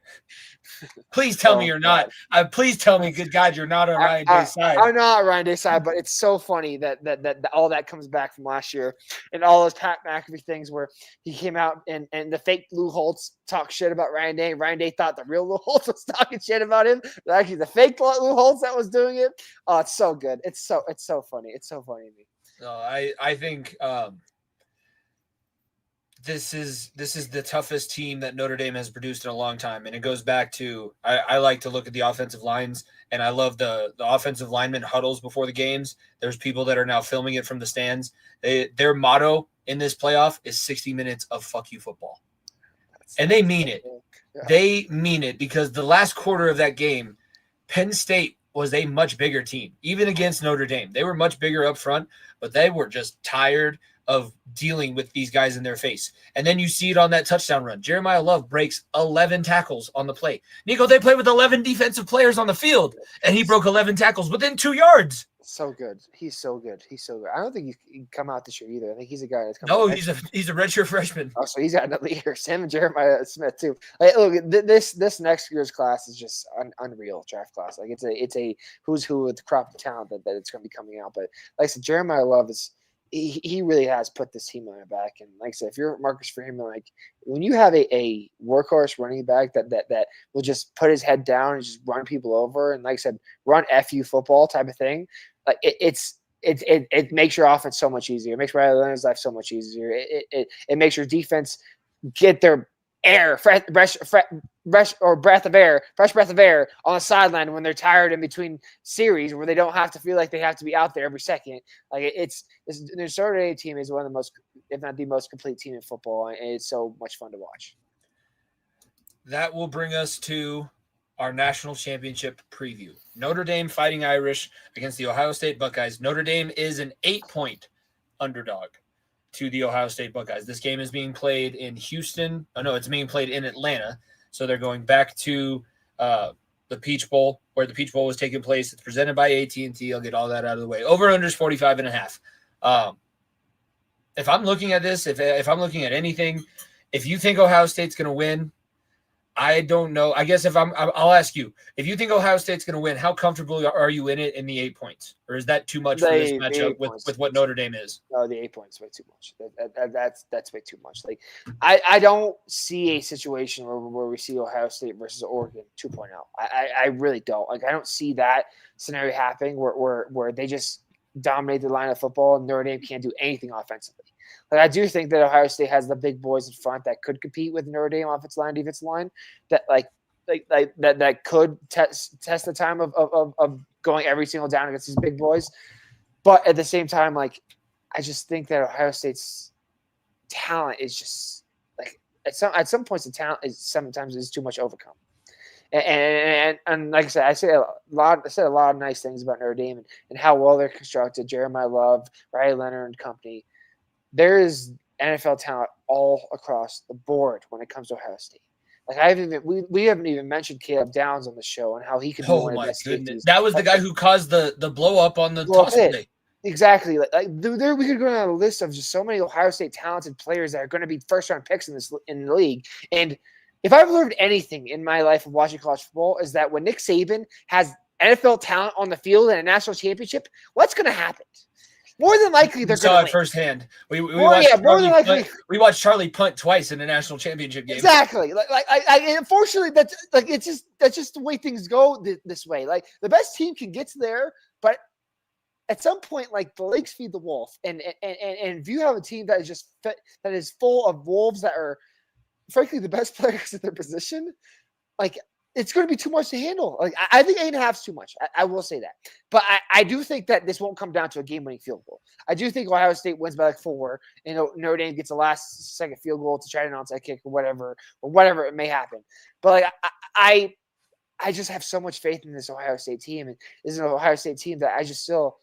Please tell me you're not. Please tell me, good God, you're not on Ryan Day's side. I'm not on Ryan Day's side, but it's so funny that all that comes back from last year and all those Pat McAfee things where he came out and the fake Lou Holtz talked shit about Ryan Day. Ryan Day thought the real Lou Holtz was talking shit about him. But actually, the fake Lou Holtz that was doing it. Oh, it's so good. It's so funny. It's so funny to me. No, I think this is the toughest team that Notre Dame has produced in a long time. And it goes back to, I like to look at the offensive lines, and I love the offensive lineman huddles before the games. There's people that are now filming it from the stands. Their motto in this playoff is 60 minutes of fuck you football. And they mean it. Yeah. They mean it, because the last quarter of that game, Penn State was a much bigger team, even against Notre Dame. They were much bigger up front, but they were just tired of dealing with these guys in their face. And then you see it on that touchdown run. Jeremiah Love breaks 11 tackles on the play. Niko, they play with 11 defensive players on the field, and he broke 11 tackles within 2 yards. So good. He's so good. I don't think he can come out this year either. I think he's a guy that's coming. No, he's a redshirt freshman. Oh, so he's got another year. Sam and Jeremiah Smith too. Like, look, this next year's class is just unreal draft class. Like it's a who's who with the crop of talent that it's going to be coming out. But like I said, Jeremiah Love is. He really has put this team on their back. And like I said, if you're Marcus Freeman, like when you have a workhorse running back that will just put his head down and just run people over, and like I said, run FU football type of thing, like it makes your offense so much easier. It makes Riley Leonard's life so much easier. It makes your defense get their fresh breath of air on the sideline when they're tired in between series, where they don't have to feel like they have to be out there every second. Like the Notre Dame team is one of the most, if not the most complete team in football, and it's so much fun to watch. That will bring us to our national championship preview. Notre Dame Fighting Irish against the Ohio State Buckeyes. Notre Dame is an 8-point underdog to the Ohio State Buckeyes. This game is being played in Houston. Oh, no, it's being played in Atlanta. So they're going back to the Peach Bowl, where the Peach Bowl was taking place. It's presented by AT&T. I'll get all that out of the way. Over-under is 45.5. If I'm looking at this, if I'm looking at anything, if you think Ohio State's going to win, I don't know. I guess I'll ask you, if you think Ohio State's going to win, how comfortable are you in it in the 8 points? Or is that too much for this matchup with what Notre Dame is? No, the 8 points way too much. That's way too much. Like I don't see a situation where we see Ohio State versus Oregon 2.0. I really don't. Like I don't see that scenario happening where they just dominate the line of football and Notre Dame can't do anything offensively. Like I do think that Ohio State has the big boys in front that could compete with Notre Dame offensive line, defensive line that that could test the time of going every single down against these big boys. But at the same time, like I just think that Ohio State's talent is just like at some points the talent is sometimes too much overcome. And like I said, I said a lot of nice things about Notre Dame and how well they're constructed. Jeremiah Love, Riley Leonard and company. There is NFL talent all across the board when it comes to Ohio State. Like we haven't even mentioned Caleb Downs on the show and how he could be one of the best safeties. That was the guy who caused the blow up on the toss play. Exactly. Like there we could go down a list of just so many Ohio State talented players that are going to be first round picks in the league. And if I've learned anything in my life of watching college football is that when Nick Saban has NFL talent on the field in a national championship, what's going to happen? More than likely, they're going to win. Firsthand. We watched Charlie punt twice in a national championship game. Exactly. Unfortunately, that's just the way things go this way. Like the best team can get to there, but at some point, like the lakes feed the wolf, and if you have a team that is just that is full of wolves that are, frankly, the best players at their position, like. It's going to be too much to handle. Like I think 8.5 is too much. I will say that. But I do think that this won't come down to a game-winning field goal. I do think Ohio State wins by like 4. And Notre Dame gets a last-second field goal to try to announce that kick or whatever it may happen. But like I just have so much faith in this Ohio State team, and this is an Ohio State team that I just still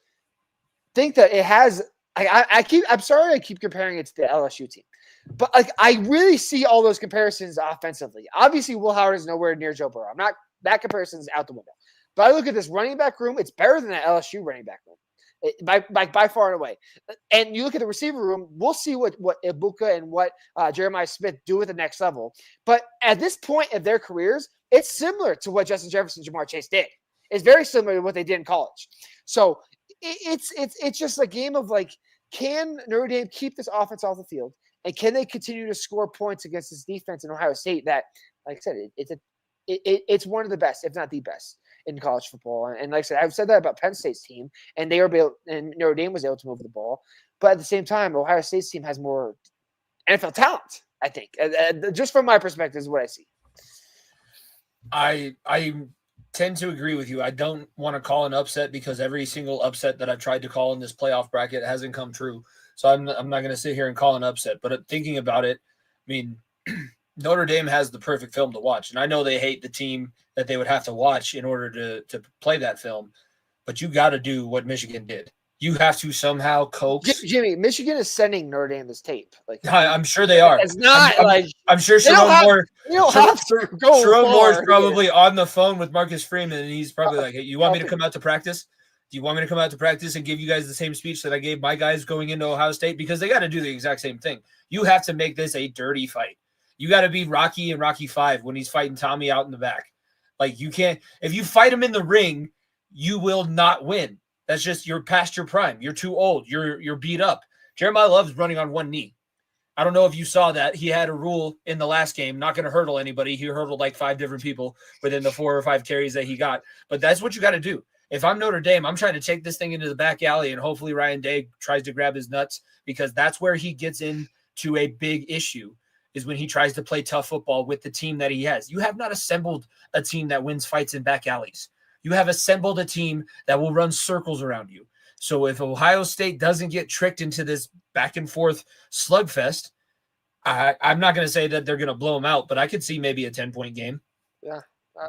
think that it has. I'm sorry I keep comparing it to the LSU team. But like I really see all those comparisons offensively. Obviously, Will Howard is nowhere near Joe Burrow. That comparison is out the window. But I look at this running back room; it's better than that LSU running back room, by far and away. And you look at the receiver room; we'll see what Ibuka and what Jeremiah Smith do at the next level. But at this point of their careers, it's similar to what Justin Jefferson and Jamar Chase did. It's very similar to what they did in college. So it's just a game of like, can Notre Dame keep this offense off the field? And can they continue to score points against this defense in Ohio State that, like I said, it's one of the best, if not the best, in college football. And like I said, I've said that about Penn State's team, and Notre Dame was able to move the ball. But at the same time, Ohio State's team has more NFL talent, I think. Just from my perspective is what I see. I tend to agree with you. I don't want to call an upset because every single upset that I've tried to call in this playoff bracket hasn't come true. So I'm not going to sit here and call an upset. But thinking about it, I mean, Notre Dame has the perfect film to watch. And I know they hate the team that they would have to watch in order to play that film. But you got to do what Michigan did. You have to somehow coax. Jimmy, Michigan is sending Notre Dame this tape. Like I'm sure they are. It's not I'm sure Sharon Moore. Sharon Moore is probably on the phone with Marcus Freeman, and he's probably like, "Hey, you want me to come out to practice? Do you want me to come out to practice and give you guys the same speech that I gave my guys going into Ohio State?" Because they got to do the exact same thing. You have to make this a dirty fight. You got to be Rocky in Rocky 5 when he's fighting Tommy out in the back. Like you can't. If you fight him in the ring, you will not win. That's just you're past your prime. You're too old. You're beat up. Jeremiah Love's running on one knee. I don't know if you saw that. He had a rule in the last game, not going to hurdle anybody. He hurdled like 5 different people within the 4 or 5 carries that he got. But that's what you got to do. If I'm Notre Dame, I'm trying to take this thing into the back alley, and hopefully Ryan Day tries to grab his nuts, because that's where he gets into a big issue, is when he tries to play tough football with the team that he has. You have not assembled a team that wins fights in back alleys. You have assembled a team that will run circles around you. So if Ohio State doesn't get tricked into this back and forth slugfest, I'm not going to say that they're going to blow them out, but I could see maybe a 10-point game. Yeah.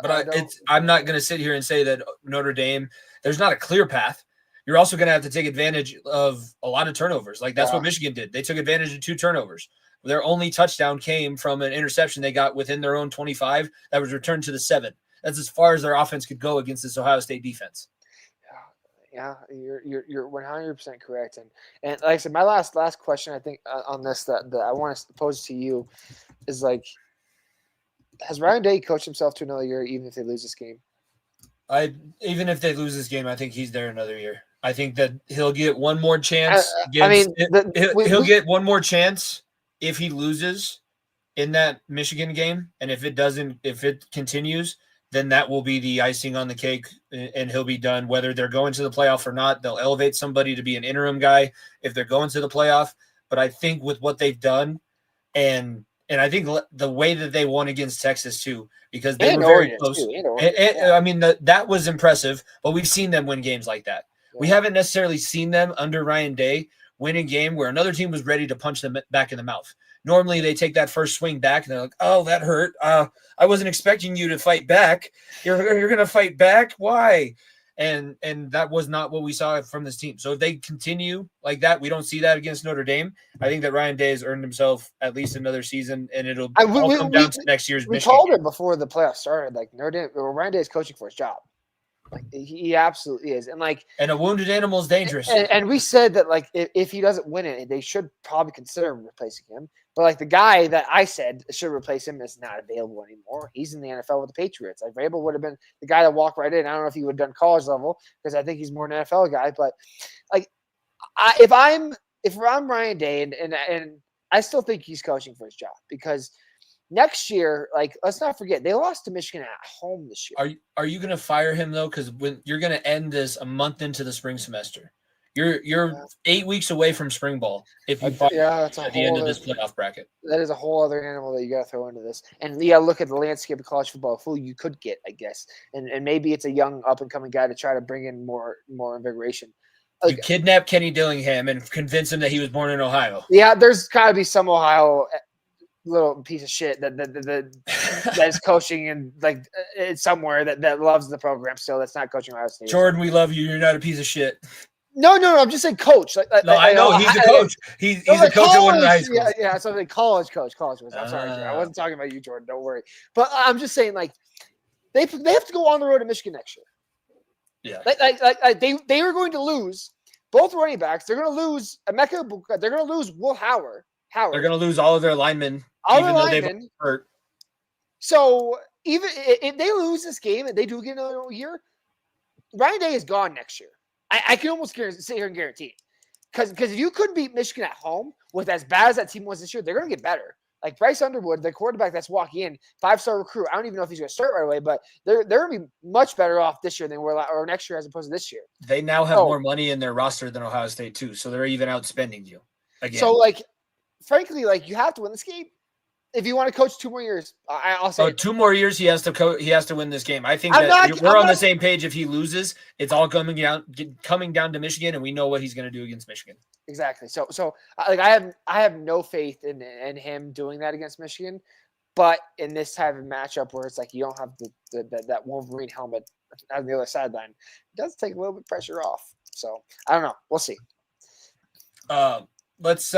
But I'm not going to sit here and say that Notre Dame, there's not a clear path. You're also going to have to take advantage of a lot of turnovers. Like that's what Michigan did. They took advantage of 2 turnovers. Their only touchdown came from an interception they got within their own 25 that was returned to the 7. That's as far as their offense could go against this Ohio State defense. Yeah, you're 100% correct. And like I said, my last question I think on this that I want to pose to you is like, Has Ryan Day coached himself to another year, even if they lose this game? Even if they lose this game, I think he's there another year. I think that he'll get one more chance. He'll get one more chance if he loses in that Michigan game, and if it continues, then that will be the icing on the cake, and he'll be done. Whether they're going to the playoff or not, they'll elevate somebody to be an interim guy if they're going to the playoff. But I think with what they've done, and I think the way that they won against Texas too, because they were very close. I mean, that was impressive, but we've seen them win games like that. Yeah. We haven't necessarily seen them under Ryan Day win a game where another team was ready to punch them back in the mouth. Normally they take that first swing back and they're like, oh, that hurt. I wasn't expecting you to fight back. You're going to fight back? Why? And that was not what we saw from this team. So if they continue like that, we don't see that against Notre Dame. I think that Ryan Day has earned himself at least another season, and it'll all come down to next year's Michigan. We called it before the playoffs started. Like Ryan Day is coaching for his job. Like he absolutely is, and a wounded animal is dangerous. And we said that if he doesn't win it, they should probably consider replacing him. But the guy that I said should replace him is not available anymore. He's in the NFL with the Patriots. Vrabel would have been the guy that walked right in. I don't know if he would have done college level because I think he's more an NFL guy. But if I'm Ryan Day and I still think he's coaching for his job because. Next year, let's not forget, they lost to Michigan at home this year. Are you going to fire him though? Because when you're going to end this a month into the spring semester, you're 8 weeks away from spring ball. If you fire at the end of this playoff bracket, that is a whole other animal that you got to throw into this. And you got to look at the landscape of college football. Who you could get, I guess, and maybe it's a young up and coming guy to try to bring in more invigoration. You kidnap Kenny Dillingham and convince him that he was born in Ohio. Yeah, there's got to be some Ohio. Little piece of shit that is coaching and somewhere that loves the program still that's not coaching Ohio State. Jordan, we love you. You're not a piece of shit. No, I'm just saying coach. I know he's a coach. He's a coach at one of the high schools. Yeah. So college coach. I'm sorry, I wasn't talking about you, Jordan. Don't worry. But I'm just saying they have to go on the road to Michigan next year. Yeah. They are going to lose both running backs. They're going to lose Emeka. They're going to lose Will Howard. They're going to lose all of their linemen. Even though they've hurt. So even if they lose this game and they do get another year, Ryan Day is gone next year. I can almost sit here and guarantee it. Because if you couldn't beat Michigan at home with as bad as that team was this year, they're going to get better. Like Bryce Underwood, the quarterback that's walking in, 5-star recruit. I don't even know if he's going to start right away, but they're going to be much better off this year than or next year as opposed to this year. They now have more money in their roster than Ohio State too, so they're even outspending you again. So frankly, you have to win this game. If you want to coach 2 more years, I'll say 2 more years. He has to win this game. I think we're on the same page. If he loses, it's all coming down to Michigan, and we know what he's going to do against Michigan. Exactly. So I have no faith in him doing that against Michigan, but in this type of matchup where it's you don't have that Wolverine helmet on the other sideline, it does take a little bit of pressure off. So I don't know. We'll see. Let's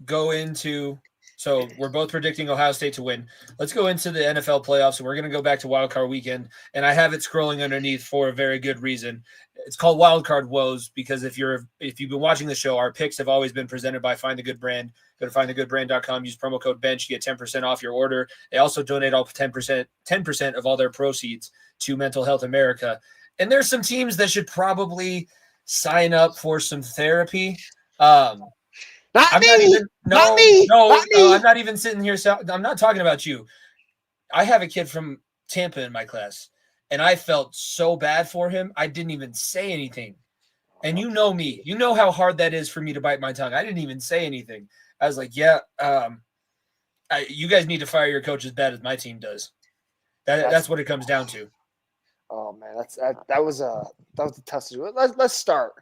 go into. So we're both predicting Ohio State to win. Let's go into the NFL playoffs, and we're going to go back to Wildcard weekend. And I have it scrolling underneath for a very good reason. It's called Wildcard Woes because if you've been watching the show, our picks have always been presented by Find the Good Brand. Go to findthegoodbrand.com. Use promo code BENCH. You get 10% off your order. They also donate all 10% of all their proceeds to Mental Health America. And there's some teams that should probably sign up for some therapy. Not me. I'm not even sitting here. I'm not talking about you. I have a kid from Tampa in my class, and I felt so bad for him. I didn't even say anything. And you know me. You know how hard that is for me to bite my tongue. I didn't even say anything. I was like, yeah, you guys need to fire your coach as bad as my team does. That's what it comes down to. Oh, man, that was a tough situation. Let's start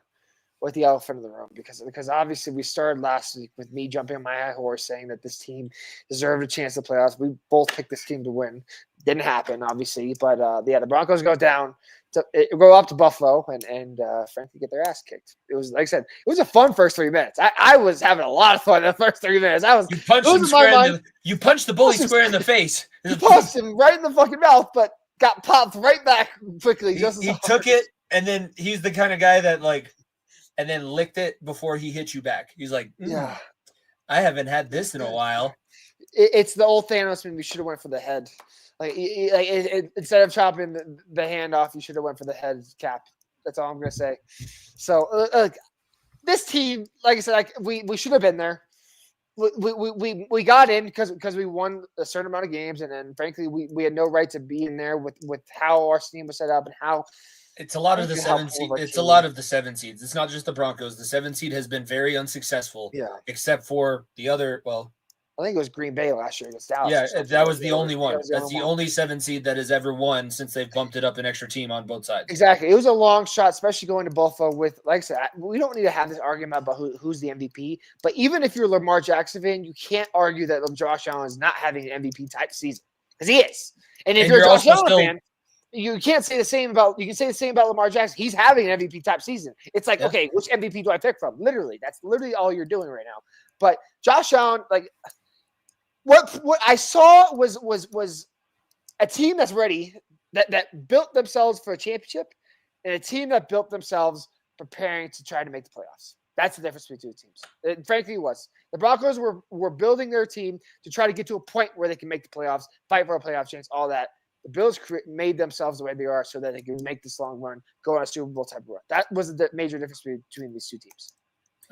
with the elephant in the room because obviously we started last week with me jumping on my high horse saying that this team deserved a chance to playoffs. We both picked this team to win. Didn't happen, obviously, but the Broncos go up to Buffalo and frankly get their ass kicked. It was, like I said, it was a fun first 3 minutes. I was having a lot of fun in the first 3 minutes. You punched the bully square in the face. You punched him right in the fucking mouth, but got popped right back quickly. He took it, and then he's the kind of guy that and then licked it before he hit you back. He's like, yeah, I haven't had this in a while. It's the old Thanos meme. We should have went for the head. Instead of chopping the hand off, you should have went for the head cap. That's all I'm gonna say. So this team, like I said, we should have been there. We got in because we won a certain amount of games, and then frankly we had no right to be in there with how our team was set up and how. It's a lot of the 7 seed. It's a lot of the 7 seeds. It's not just the Broncos. The 7 seed has been very unsuccessful. Yeah. Except for the other. Well, I think it was Green Bay last year against Dallas. Yeah, that was the only one. That's the only 7 seed that has ever won since they've bumped it up an extra team on both sides. Exactly. It was a long shot, especially going to Buffalo with, like I said, we don't need to have this argument about who's the MVP. But even if you're a Lamar Jackson fan, you can't argue that Josh Allen is not having an MVP type season because he is. And if you're a Josh Allen fan, you can't say the same about Lamar Jackson. He's having an MVP type season. It's like, okay, which MVP do I pick from? Literally, that's literally all you're doing right now. But Josh Allen, like. What I saw was a team that's ready, that built themselves for a championship, and a team that built themselves preparing to try to make the playoffs. That's the difference between two teams. It frankly was. The Broncos were building their team to try to get to a point where they can make the playoffs, fight for a playoff chance, all that. The Bills made themselves the way they are so that they can make this long run, go on a Super Bowl type of run. That was the major difference between these two teams.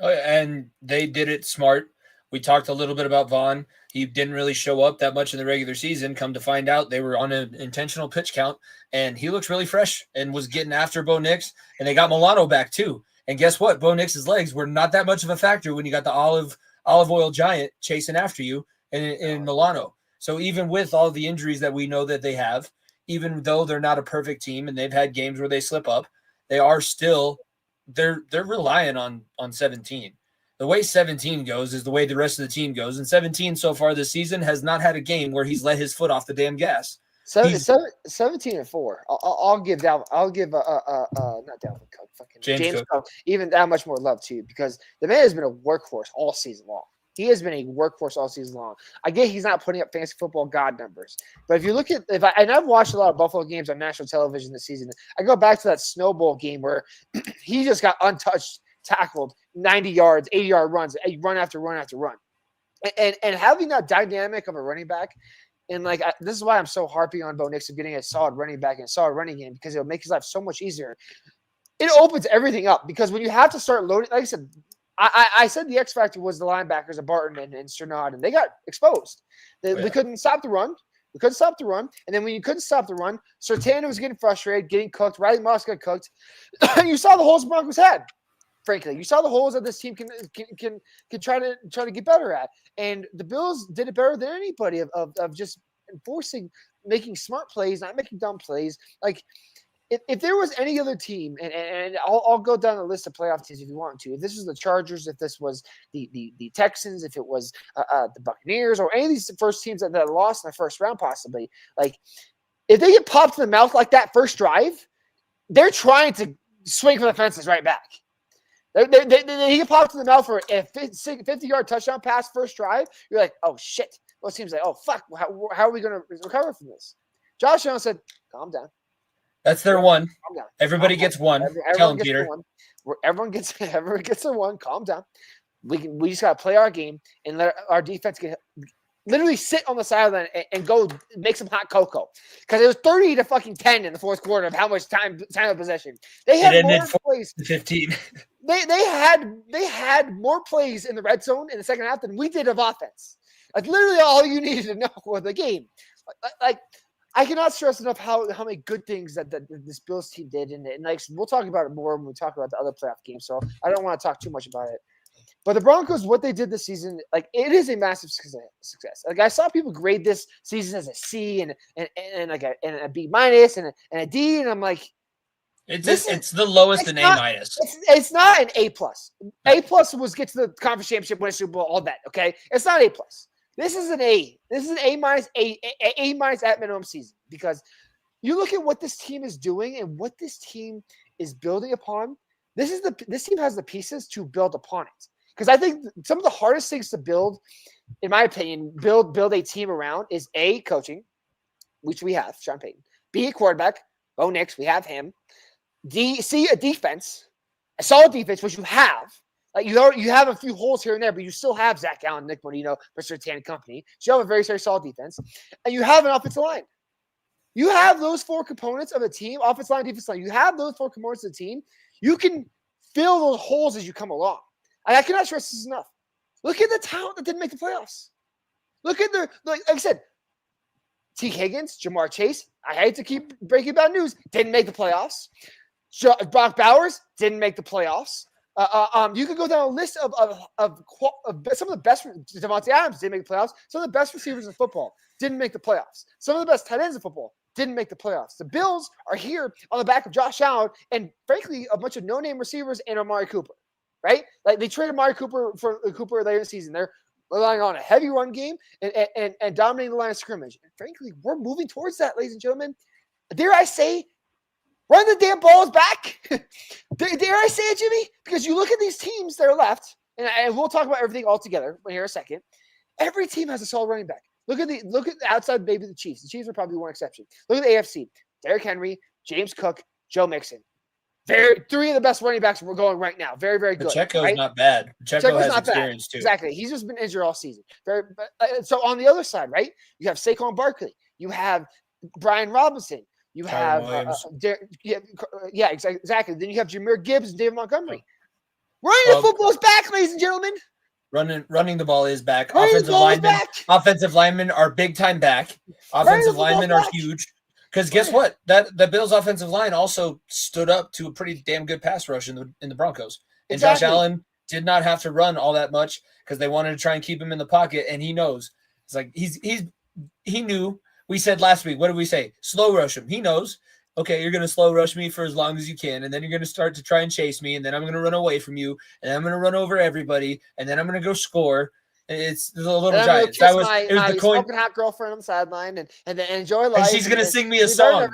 Oh, and they did it smart. We talked a little bit about Vaughn. He didn't really show up that much in the regular season. Come to find out, they were on an intentional pitch count, and he looks really fresh and was getting after Bo Nix, and they got Milano back too. And guess what? Bo Nix's legs were not that much of a factor when you got the olive oil giant chasing after you in Milano. So even with all the injuries that we know that they have, even though they're not a perfect team and they've had games where they slip up, they are still they're relying on 17. The way 17 goes is the way the rest of the team goes. And 17 so far this season has not had a game where he's let his foot off the damn gas. 17-4. I'll give not Dalvin Cook, fucking James Cook, even that much more love too, because the man has been a workhorse all season long. He has been a workhorse all season long. I get he's not putting up fantasy football god numbers, but if you look at I've watched a lot of Buffalo games on national television this season. I go back to that Snow Bowl game where he just got untouched, tackled 90 yards, 80-yard runs, run after run after run. And having that dynamic of a running back, and this is why I'm so harping on Bo Nix of getting a solid running back and a solid running game, because it'll make his life so much easier. It opens everything up, because when you have to start loading, like I said, I said the X factor was the linebackers of Barton and Stroud, and they got exposed. We couldn't stop the run. And then when you couldn't stop the run, Surtain was getting frustrated, getting cooked. Riley Moss got cooked. You saw the holes the Broncos had. Frankly, you saw the holes that this team can try to get better at, and the Bills did it better than anybody of just enforcing, making smart plays, not making dumb plays. Like if there was any other team, and I'll go down the list of playoff teams if you want to. If this was the Chargers, if this was the Texans, if it was the Buccaneers, or any of these first teams that lost in the first round, possibly, like if they get popped in the mouth like that first drive, they're trying to swing for the fences right back. He can pop to the mouth for a 50-yard touchdown pass first drive. You're like, oh, shit. Well, it seems like, oh, fuck. How are we going to recover from this? Josh Allen said, calm down. That's their one. Calm down. Everybody gets one. Tell him, Peter. Everyone gets their one. Calm down. We just got to play our game and let our defense literally sit on the sideline and go make some hot cocoa, because it was 30-10 in the fourth quarter of how much time of possession they had. More plays. 15. They had more plays in the red zone in the second half than we did of offense. Like literally all you needed to know for the game. Like I cannot stress enough how many good things that this Bills team did, and like we'll talk about it more when we talk about the other playoff games. So I don't want to talk too much about it. But the Broncos, what they did this season, like it is a massive success. Like I saw people grade this season as a C and a B minus and a D, and I'm like, it's the lowest in A minus. It's not an A plus. A plus was get to the conference championship, win a Super Bowl, all that. Okay, it's not A plus. This is an A. This is an A minus, A minus at minimum season, because you look at what this team is doing and what this team is building upon. This team has the pieces to build upon it. Because I think some of the hardest things to build, in my opinion, build a team around is A, coaching, which we have, Sean Payton. B, a quarterback, Bo Nix, we have him. C, a defense, a solid defense, which you have. Like you have a few holes here and there, but you still have Zach Allen, Nick Bonino, Mr. Tan Company. So you have a very, very solid defense. And you have an offensive line. You have those four components of a team, offensive line, defensive line. You have those four components of the team. You can fill those holes as you come along. I cannot stress this enough. Look at the talent that didn't make the playoffs. Look at like I said, T. Higgins, Jamar Chase. I hate to keep breaking bad news. Didn't make the playoffs. Brock Bowers didn't make the playoffs. You could go down a list of some of the best. Devontae Adams didn't make the playoffs. Some of the best receivers in football didn't make the playoffs. Some of the best tight ends in football didn't make the playoffs. The Bills are here on the back of Josh Allen and, frankly, a bunch of no-name receivers and Amari Cooper, right? Like they traded Amari Cooper for Cooper later in the season. They're relying on a heavy run game and dominating the line of scrimmage. And frankly, we're moving towards that, ladies and gentlemen. Dare I say, run the damn balls back. Dare I say it, Jimmy? Because you look at these teams that are left, and we'll talk about everything all together here in a second. Every team has a solid running back. Look at the outside, maybe the Chiefs. The Chiefs are probably one exception. Look at the AFC. Derrick Henry, James Cook, Joe Mixon. Three of the best running backs we're going right now. Very, very good. Pacheco's right? not bad. Pacheco has not experience bad. too. Exactly. He's just been injured all season. So on the other side, right? You have Saquon Barkley. You have Brian Robinson. You have exactly. Then you have Jahmyr Gibbs and David Montgomery. Running the football is back, ladies and gentlemen. Running the ball is back. Offensive linemen are big time back. Offensive linemen are huge. Because guess what? The Bills' offensive line also stood up to a pretty damn good pass rush in the Broncos. And Josh Allen did not have to run all that much because they wanted to try and keep him in the pocket, and he knows. It's like he knew. We said last week, what did we say? Slow rush him. He knows. Okay, you're going to slow rush me for as long as you can, and then you're going to start to try and chase me, and then I'm going to run away from you, and then I'm going to run over everybody, and then I'm going to go score. It's the little Giants. It was the coin. Hot girlfriend on the sideline and enjoy life. And she's going to sing me a song.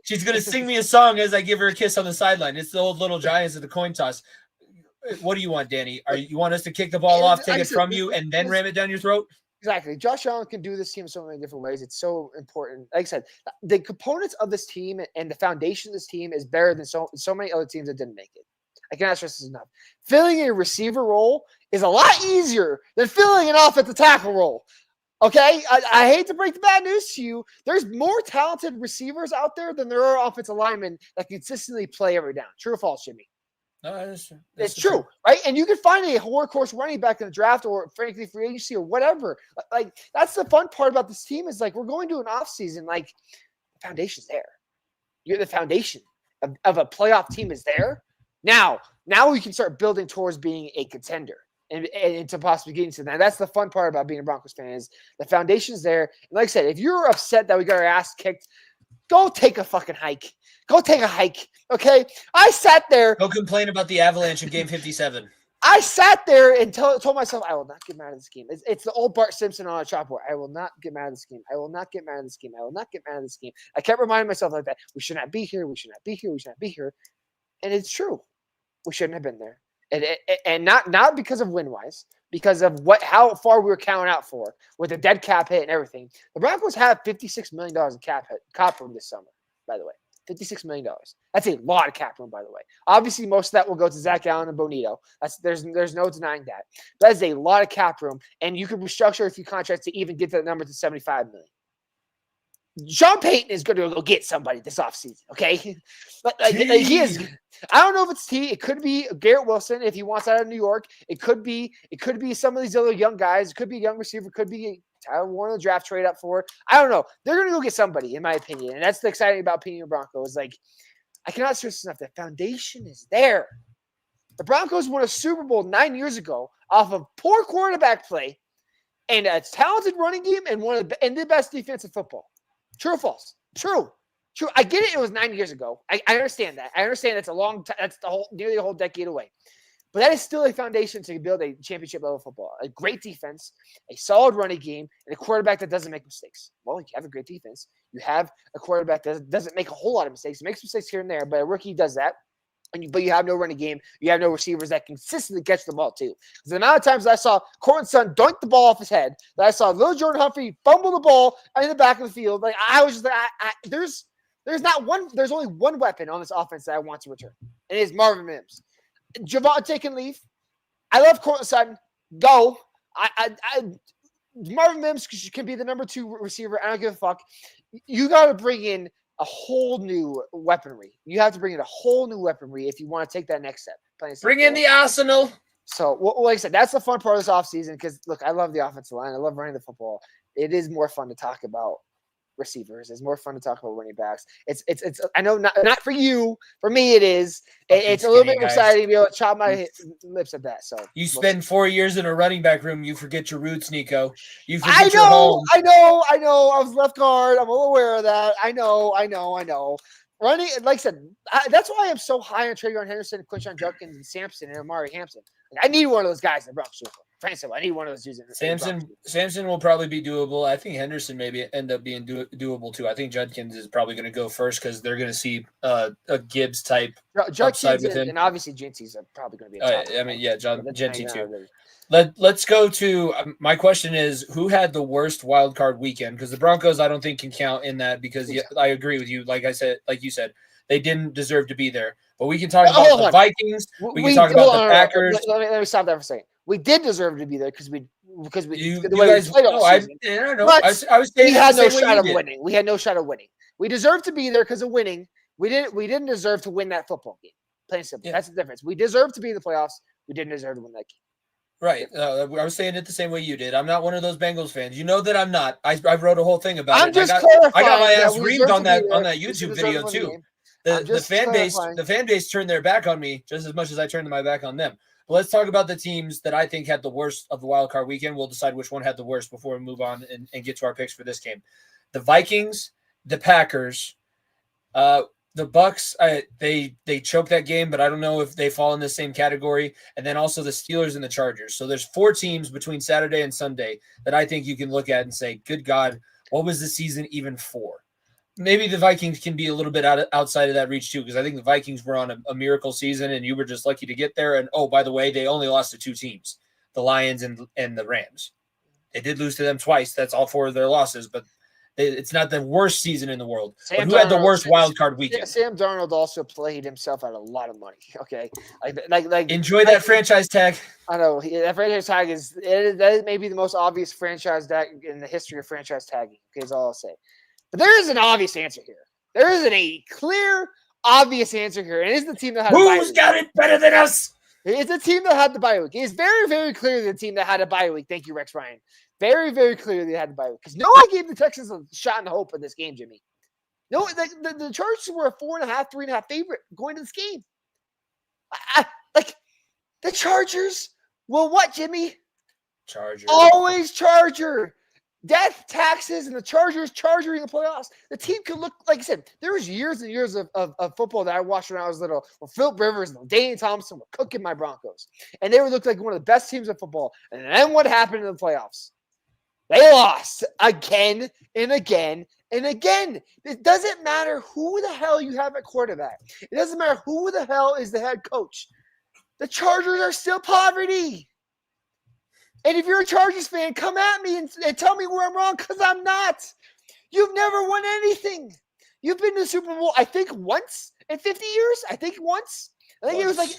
She's going to sing me a song as I give her a kiss on the sideline. It's the old little Giants of the coin toss. What do you want, Danny? You want us to kick the ball off, take it from you, and then ram it down your throat? Exactly. Josh Allen can do this team so many different ways. It's so important. Like I said, the components of this team and the foundation of this team is better than so many other teams that didn't make it. I cannot stress this enough. Filling a receiver role is a lot easier than filling an offensive tackle role. Okay? I hate to break the bad news to you. There's more talented receivers out there than there are offensive linemen that consistently play every down. True or false, Jimmy? No, it's true, right? And you can find a workhorse running back in the draft or, frankly, free agency or whatever. Like, that's the fun part about this team is, like, we're going to an offseason. Like, the foundation's there. You're the foundation of a playoff team is there. Now we can start building towards being a contender and to possibly getting to that. That's the fun part about being a Broncos fan is the foundation's there. And like I said, if you're upset that we got our ass kicked, go take a fucking hike. Go take a hike, okay? I sat there. Go complain about the Avalanche in Game 57. I sat there and told myself, I will not get mad at this game. It's the old Bart Simpson on a chalkboard. I will not get mad at this game. I will not get mad at this game. I will not get mad at this game. I kept reminding myself like that. We should not be here. We should not be here. We should not be here. And it's true. We shouldn't have been there. And not because of win-wise, because of how far we were counting out for with the dead cap hit and everything. The Broncos have $56 million in cap room this summer, by the way. $56 million. That's a lot of cap room, by the way. Obviously, most of that will go to Zach Allen and Bonito. There's no denying that. That is a lot of cap room, and you can restructure a few contracts to even get that number to $75 million. Sean Payton is going to go get somebody this offseason, okay? He is. I don't know if it's T. It could be Garrett Wilson if he wants out of New York. It could be some of these other young guys. It could be a young receiver. It could be Tyler Warren the draft trade up for. I don't know. They're going to go get somebody, in my opinion. And that's the exciting about Pino Broncos. Like, I cannot stress enough. The foundation is there. The Broncos won a Super Bowl 9 years ago off of poor quarterback play and a talented running game and the best defense in football. True or false? True. I get it. It was 9 years ago. I understand that. I understand that's a long time. That's nearly a whole decade away. But that is still a foundation to build a championship level football. A great defense, a solid running game, and a quarterback that doesn't make mistakes. Well, you have a great defense. You have a quarterback that doesn't make a whole lot of mistakes. He makes mistakes here and there, but a rookie does that. But you have no running game. You have no receivers that consistently catch the ball, too. Because the amount of times I saw Cortland Sutton doink the ball off his head, that I saw little Jordan Humphrey fumble the ball in the back of the field, like I was just like, there's only one weapon on this offense that I want to return, and it is Marvin Mims. Javonte can leave. I love Cortland Sutton. Go. Marvin Mims can be the number 2 receiver. I don't give a fuck. you got to bring in a whole new weaponry. You have to bring in a whole new weaponry if you want to take that next step. Bring in the arsenal. So, like I said, that's the fun part of this offseason because, look, I love the offensive line. I love running the football. It is more fun to talk about receivers. It's more fun to talk about running backs. It's. I know not for you. For me, it is. It's a little bit exciting to be able to chop my lips at that. So you spend 4 years in a running back room. You forget your roots, Niko. You I forget your home. I know. I was left guard. I'm all aware of that. I know. Running, like I said, that's why I'm so high on Travion Henderson, Quinshon Judkins, and Sampson, and Amari Hampton. Like, I need one of those guys in the Broncos. Frankly, I need one of those dudes. Sampson will probably be doable. I think Henderson maybe end up being doable too. I think Judkins is probably going to go first because they're going to see a Gibbs type upside with him. And obviously Jinty's probably going to be a top. Jinty too. Let's go to my question is, who had the worst wild card weekend? Because the Broncos, I don't think can count in that because I agree with you. Like you said, they didn't deserve to be there. But we can talk about the Vikings. We can talk about the Packers. Let me stop that for a second. We did deserve to be there because we I was saying we had no shot of winning. We had no shot of winning. We deserved to be there because of winning. We didn't deserve to win that football game. Plain and simple. Yeah. That's the difference. We deserved to be in the playoffs. We didn't deserve to win that game. Right. I was saying it the same way you did. I'm not one of those Bengals fans. You know that I'm not. I wrote a whole thing about it. I got my ass reamed on that YouTube video too. The fan base turned their back on me just as much as I turned my back on them. But let's talk about the teams that I think had the worst of the wild card weekend. We'll decide which one had the worst before we move on and get to our picks for this game. The Vikings, the Packers, the Bucks. They choked that game, but I don't know if they fall in the same category. And then also the Steelers and the Chargers. So there's 4 teams between Saturday and Sunday that I think you can look at and say, good God, what was the season even for? Maybe the Vikings can be a little bit outside of that reach too, because I think the Vikings were on a miracle season and you were just lucky to get there. And, oh, by the way, they only lost to 2 teams, the Lions and the Rams. They did lose to them twice. That's all 4 of their losses, but it's not the worst season in the world. But who had the worst wild card weekend? Sam Darnold also played himself out a lot of money. Okay, like enjoy that franchise tag. I know that franchise tag that may be the most obvious franchise tag in the history of franchise tagging. Okay, is all I'll say. But there is an obvious answer here. There isn't a clear, obvious answer here, and it's the team that had. Who's got it better than us? It's the team that had the bye week. It's very, very clearly the team that had a bye week. Thank you, Rex Ryan. Very, very clearly they had the bye week. Because no one gave the Texans a shot in the hope of this game, Jimmy. No, the Chargers were a 4.5, 3.5 favorite going to this game. The Chargers will what, Jimmy? Charger. Always Charger. Death, taxes, and the Chargers charging the playoffs. The team could look, like I said, there was years and years of football that I watched when I was little, where Philip Rivers and Dane Thompson were cooking my Broncos. And they would look like one of the best teams in football. And then what happened in the playoffs? They lost again and again and again. It doesn't matter who the hell you have at quarterback. It doesn't matter who the hell is the head coach. The Chargers are still poverty. And if you're a Chargers fan, come at me and tell me where I'm wrong, because I'm not. You've never won anything. You've been to the Super Bowl, I think, once in 50 years. I think once. I think it was like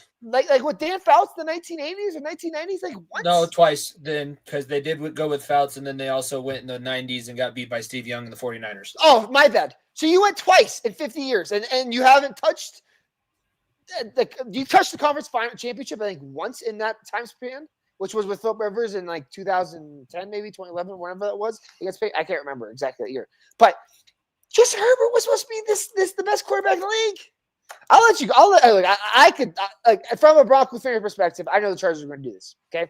what, Dan Fouts, the 1980s or 1990s, like once? No, twice then, because they did go with Fouts, and then they also went in the 90s and got beat by Steve Young and the 49ers. Oh, my bad. So you went twice in 50 years, and you haven't touched you touched the conference final championship, I think, once in that time span, which was with Philip Rivers in like 2010, maybe 2011, whatever that was. I can't remember exactly that year. But Justin Herbert was supposed to be this the best quarterback in the league. I could from a Broncos fan perspective, I know the Chargers are going to do this. Okay,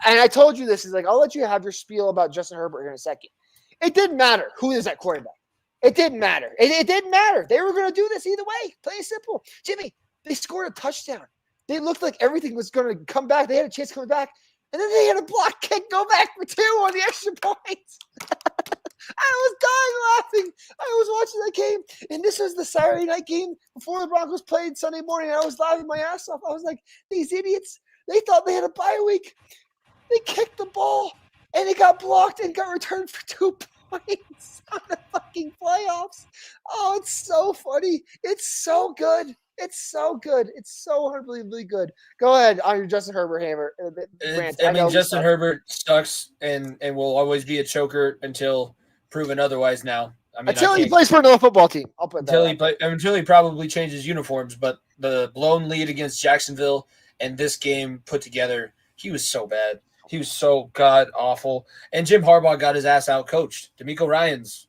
and I told you this is like, I'll let you have your spiel about Justin Herbert here in a second. It didn't matter who is that quarterback. It didn't matter. It didn't matter. They were going to do this either way. Plain and simple. Jimmy, they scored a touchdown. They looked like everything was going to come back. They had a chance coming back. And then they had a block kick go back for 2 on the extra point. I was dying laughing. I was watching that game. And this was the Saturday night game before the Broncos played Sunday morning. And I was laughing my ass off. I was like, these idiots, they thought they had a bye week. They kicked the ball. And it got blocked and got returned for 2 points on the fucking playoffs. Oh, it's so funny. It's so good. It's so good. It's so unbelievably good. Go ahead on your Justin Herbert hammer. Justin Herbert sucks and will always be a choker until proven otherwise now. I mean, until he plays for another football team. I'll put that until he probably changes uniforms. But the blown lead against Jacksonville and this game put together, he was so bad. He was so god awful. And Jim Harbaugh got his ass out coached. DeMeco Ryans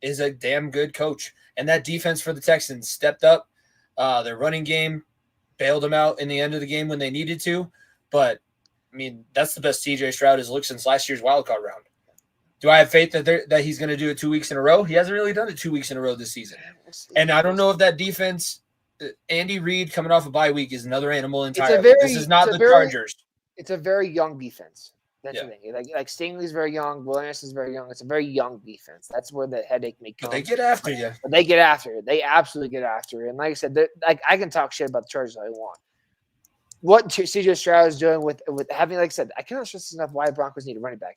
is a damn good coach. And that defense for the Texans stepped up. Their running game bailed them out in the end of the game when they needed to. But, I mean, that's the best CJ Stroud has looked since last year's wildcard round. Do I have faith that he's going to do it 2 weeks in a row? He hasn't really done it 2 weeks in a row this season. And I don't know if that defense, Andy Reid coming off a bye week is another animal entirely. This is not the Chargers. It's a very young defense. That's the thing. Like Stingley's very young. Williams is very young. It's a very young defense. That's where the headache may come. But they get after you. But they get after it. They absolutely get after it. And like I said, like I can talk shit about the Chargers all I want. What CJ Stroud is doing with having, like I said, I cannot stress enough why the Broncos need a running back.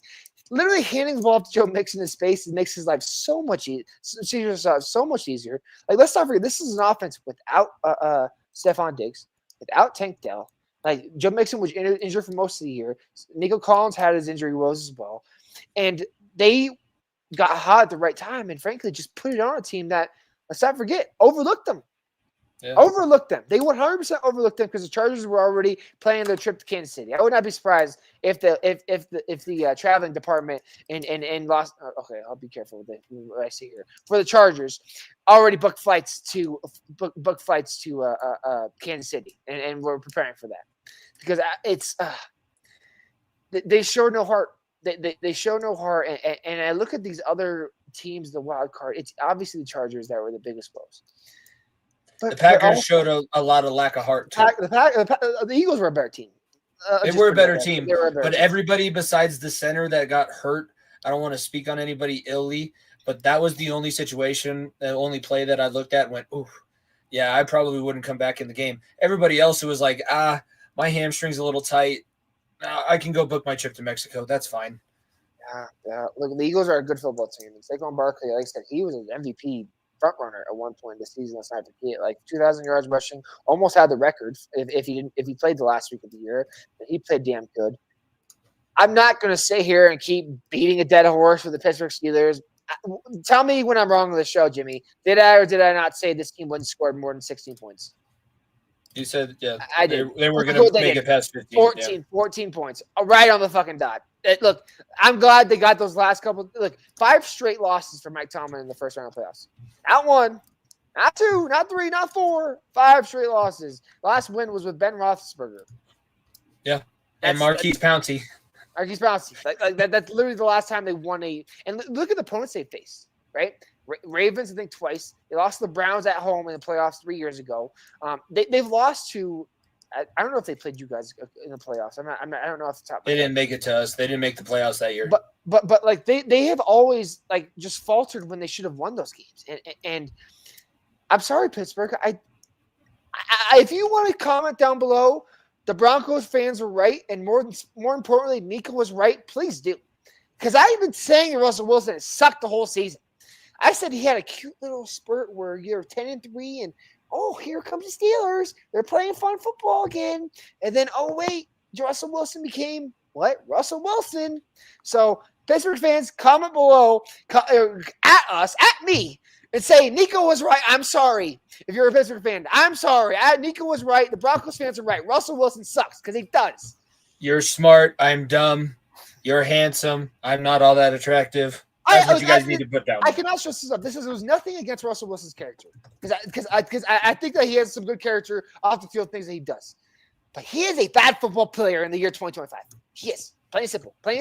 Literally handing the ball to Joe Mixon in space makes his life so much easier. CJ Stroud so much easier. Like, let's not forget, this is an offense without Stephon Diggs, without Tank Dell. Like, Joe Mixon was injured for most of the year. Nico Collins had his injury woes as well. And they got hot at the right time and, frankly, just put it on a team that, let's not forget, overlooked them. Yeah. Overlooked them. They 100% overlooked them because the Chargers were already planning their trip to Kansas City. I would not be surprised if the traveling department in Los. Okay, I'll be careful with what I say here. For the Chargers, already booked flights to Kansas City, and we're preparing for that because it's they show no heart. They show no heart, and I look at these other teams, the wild card. It's obviously the Chargers that were the biggest blows. But the Packers showed a lot of lack of heart, too. The Eagles were a better team. They were a better team. But everybody besides the center that got hurt, I don't want to speak on anybody illy, but that was the only situation, the only play that I looked at and went, ooh, yeah, I probably wouldn't come back in the game. Everybody else, it was like, my hamstring's a little tight. I can go book my trip to Mexico. That's fine. Yeah. Look, the Eagles are a good football team. Saquon Barkley, like I said, he was an MVP front runner at one point this season. Let's not forget, like 2,000 yards rushing, almost had the record if he played the last week of the year. But he played damn good. I'm not going to sit here and keep beating a dead horse for the Pittsburgh Steelers. Tell me when I'm wrong on the show, Jimmy. Did I or did I not say this team wouldn't score more than 16 points? You said, yeah. I did. They were going to make it past 15. 14 points. Right on the fucking dot. Look, I'm glad they got those last couple. Look, 5 straight losses for Mike Tomlin in the first round of playoffs. Not 1, not 2, not 3, not 4. 5 straight losses. Last win was with Ben Roethlisberger. Yeah, and Marquise Pouncey. Marquise Pouncey. That's literally the last time they won a. And look at the opponents they faced. Right, Ravens I think twice. They lost to the Browns at home in the playoffs 3 years ago. They've lost to. I don't know if they played you guys in the playoffs. I don't know off the top. They didn't make it to us. They didn't make the playoffs that year. But like they have always like just faltered when they should have won those games. And I'm sorry, Pittsburgh. I if you want to comment down below, the Broncos fans were right, and more importantly, Niko was right. Please do, because I've been saying Russell Wilson has sucked the whole season. I said he had a cute little spurt where you're 10-3 and. Oh, here comes the Steelers. They're playing fun football again. And then, oh, wait, Russell Wilson became what? Russell Wilson. So, Pittsburgh fans, comment below at us, at me, and say, Niko was right. I'm sorry. If you're a Pittsburgh fan, I'm sorry. Niko was right. The Broncos fans are right. Russell Wilson sucks because he does. You're smart. I'm dumb. You're handsome. I'm not all that attractive. That's what you guys need to put down. I cannot stress this up. This was nothing against Russell Wilson's character because I think that he has some good character off the field things that he does, but he is a bad football player in the year 2025. He is plain and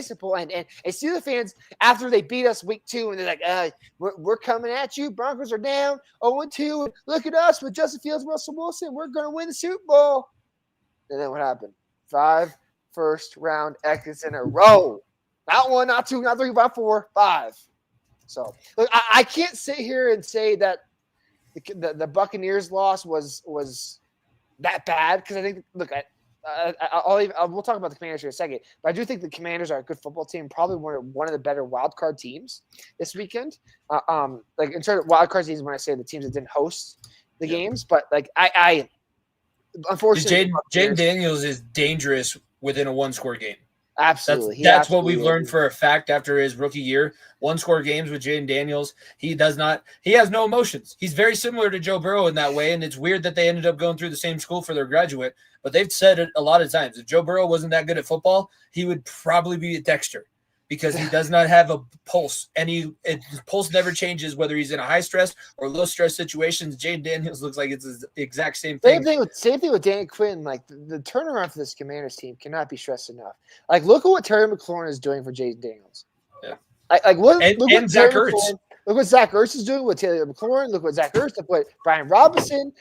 simple. And Steelers fans after they beat us week 2 and they're like, we're coming at you. Broncos are down 0-2. And look at us with Justin Fields, Russell Wilson. We're gonna win the Super Bowl. And then what happened? 5 first-round exits in a row. Not 1, not 2, not 3, not 4, 5. So look, I can't sit here and say that the Buccaneers loss was that bad because I think look, we'll talk about the Commanders here in a second, but I do think the Commanders are a good football team, probably one of the better wild card teams this weekend. Like in terms of wild card teams, when I say the teams that didn't host the games, but like I unfortunately, Jaden Daniels is dangerous within a 1-score game. Absolutely. That's what we've learned for a fact after his rookie year. 1-score games with Jaden Daniels. He has no emotions. He's very similar to Joe Burrow in that way, and it's weird that they ended up going through the same school for their graduate, but they've said it a lot of times. If Joe Burrow wasn't that good at football, he would probably be a Dexter because he does not have a pulse, and his pulse never changes whether he's in a high-stress or low-stress situations. Jaden Daniels looks like it's the exact same thing. Same thing with Dan Quinn. Like, the turnaround for this Commanders team cannot be stressed enough. Like, look at what Terry McLaurin is doing for Jaden Daniels. Yeah. Look what Zach Ertz. Look what Zach Ertz is doing with Taylor McLaurin. Look what Zach Ertz. Look what Brian Robinson.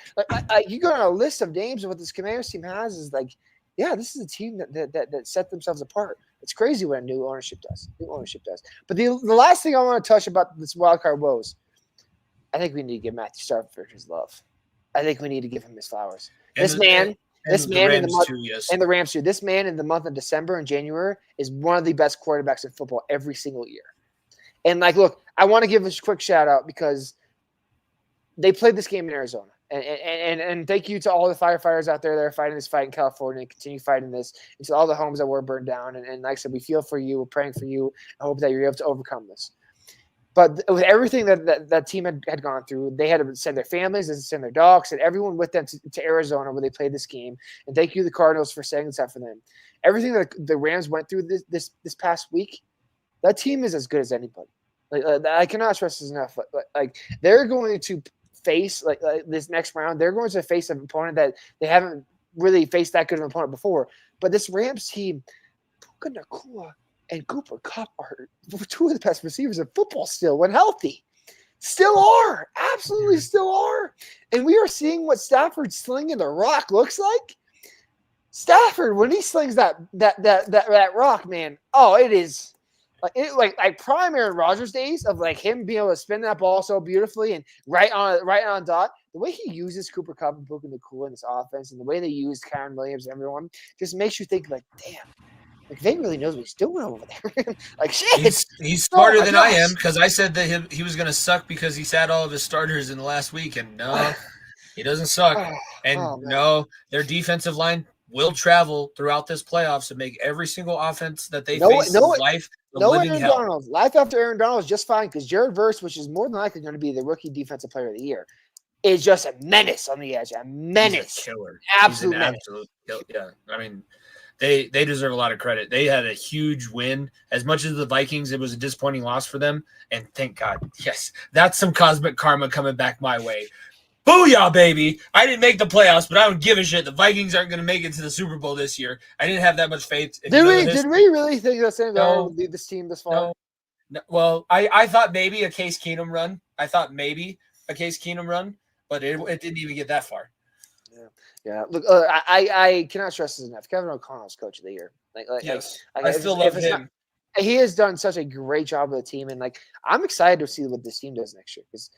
You go on a list of names of what this Commanders team has is like, yeah, this is a team that set themselves apart. It's crazy what new ownership does. But the last thing I want to touch about this wildcard woes, I think we need to give Matthew Stafford his love. I think we need to give him his flowers. This man in the Rams too. This man in the month of December and January is one of the best quarterbacks in football every single year. And like, look, I want to give a quick shout out because they played this game in Arizona. And thank you to all the firefighters out there that are fighting this fight in California and continue fighting this, and to all the homes that were burned down. And like I said, we feel for you. We're praying for you. I hope that you're able to overcome this. But with everything that team had gone through, they had to send their families, they had to send their dogs, and everyone with them to Arizona where they played this game. And thank you, the Cardinals, for setting this up for them. Everything that the Rams went through this past week, that team is as good as anybody. Like I cannot stress this enough. Like they're going to face like this next round. They're going to face an opponent that they haven't really faced that good of an opponent before. But this Rams team, Puka Nacua and Cooper Kupp are two of the best receivers in football still when healthy. Still are. Absolutely still are. And we are seeing what Stafford slinging the rock looks like. Stafford, when he slings that rock, man, it is like prime Aaron Rodgers days of like him being able to spin that ball so beautifully and right on dot. The way he uses Cooper Kupp and Puka Nacua in this offense, and the way they use Kyren Williams and everyone, just makes you think like, damn, like they really knows what he's doing over there. Like shit, he's smarter than I am, because I said that he was going to suck because he sat all of his starters in the last week, and no, he doesn't suck. No, their defensive line will travel throughout this playoffs and make every single offense that they face in life a living Aaron hell. Donald. Life after Aaron Donald is just fine because Jared Verse, which is more than likely going to be the rookie defensive player of the year, is just a menace on the edge. A menace. He's a killer. Absolute He's an menace. absolute killer. Yeah. I mean, they deserve a lot of credit. They had a huge win. As much as the Vikings, it was a disappointing loss for them. And thank God. Yes, that's some cosmic karma coming back my way. Booyah, baby. I didn't make the playoffs, but I don't give a shit. The Vikings aren't going to make it to the Super Bowl this year. I didn't have that much faith. Did we really think that Sam Darnold would lead this team this far? No. Well, I thought maybe a Case Keenum run. But it didn't even get that far. Yeah. Look, I cannot stress this enough. Kevin O'Connell's coach of the year. I still love him. He has done such a great job with the team, and like I'm excited to see what this team does next year. Because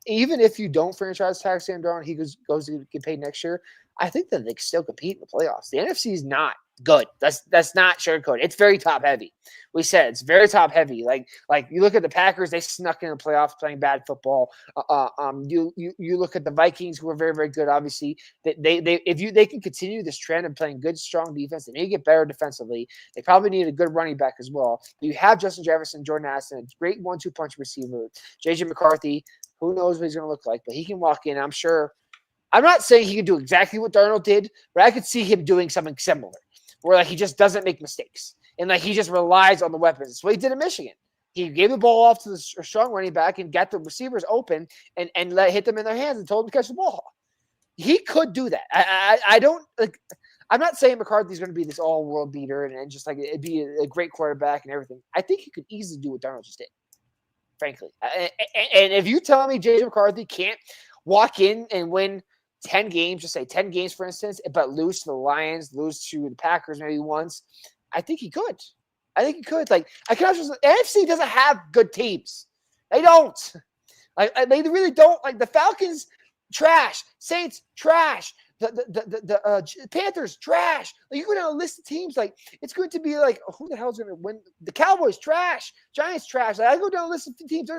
even if you don't franchise tag Sam Darnold, he goes to get paid next year. I think that they can still compete in the playoffs. The NFC is not good. That's not sugarcoated. It's very top heavy. We said it's very top heavy. Like you look at the Packers, they snuck in the playoffs playing bad football. You look at the Vikings, who are very, very good. Obviously, they can continue this trend of playing good, strong defense. They need to get better defensively. They probably need a good running back as well. You have Justin Jefferson, Jordan Addison, a great 1-2 punch receiver. JJ McCarthy, who knows what he's going to look like, but he can walk in. I'm sure. I'm not saying he can do exactly what Darnold did, but I could see him doing something similar, where like he just doesn't make mistakes and like he just relies on the weapons. That's what he did in Michigan. He gave the ball off to the strong running back and got the receivers open and hit them in their hands and told them to catch the ball. He could do that. I don't like. I'm not saying McCarthy's going to be this all-world beater and just like it'd be a great quarterback and everything. I think he could easily do what Darnold just did, frankly. And if you tell me JJ McCarthy can't walk in and win 10 games, just say 10 games, for instance, but lose to the Lions, lose to the Packers maybe once, I think he could. Like, I cannot just, the NFC doesn't have good teams. They don't. Like, they really don't. Like, the Falcons, trash. Saints, trash. The Panthers, trash. Like, you go down a list of teams, like, it's going to be like, who the hell is going to win? The Cowboys, trash. Giants, trash. Like, I go down a list of teams.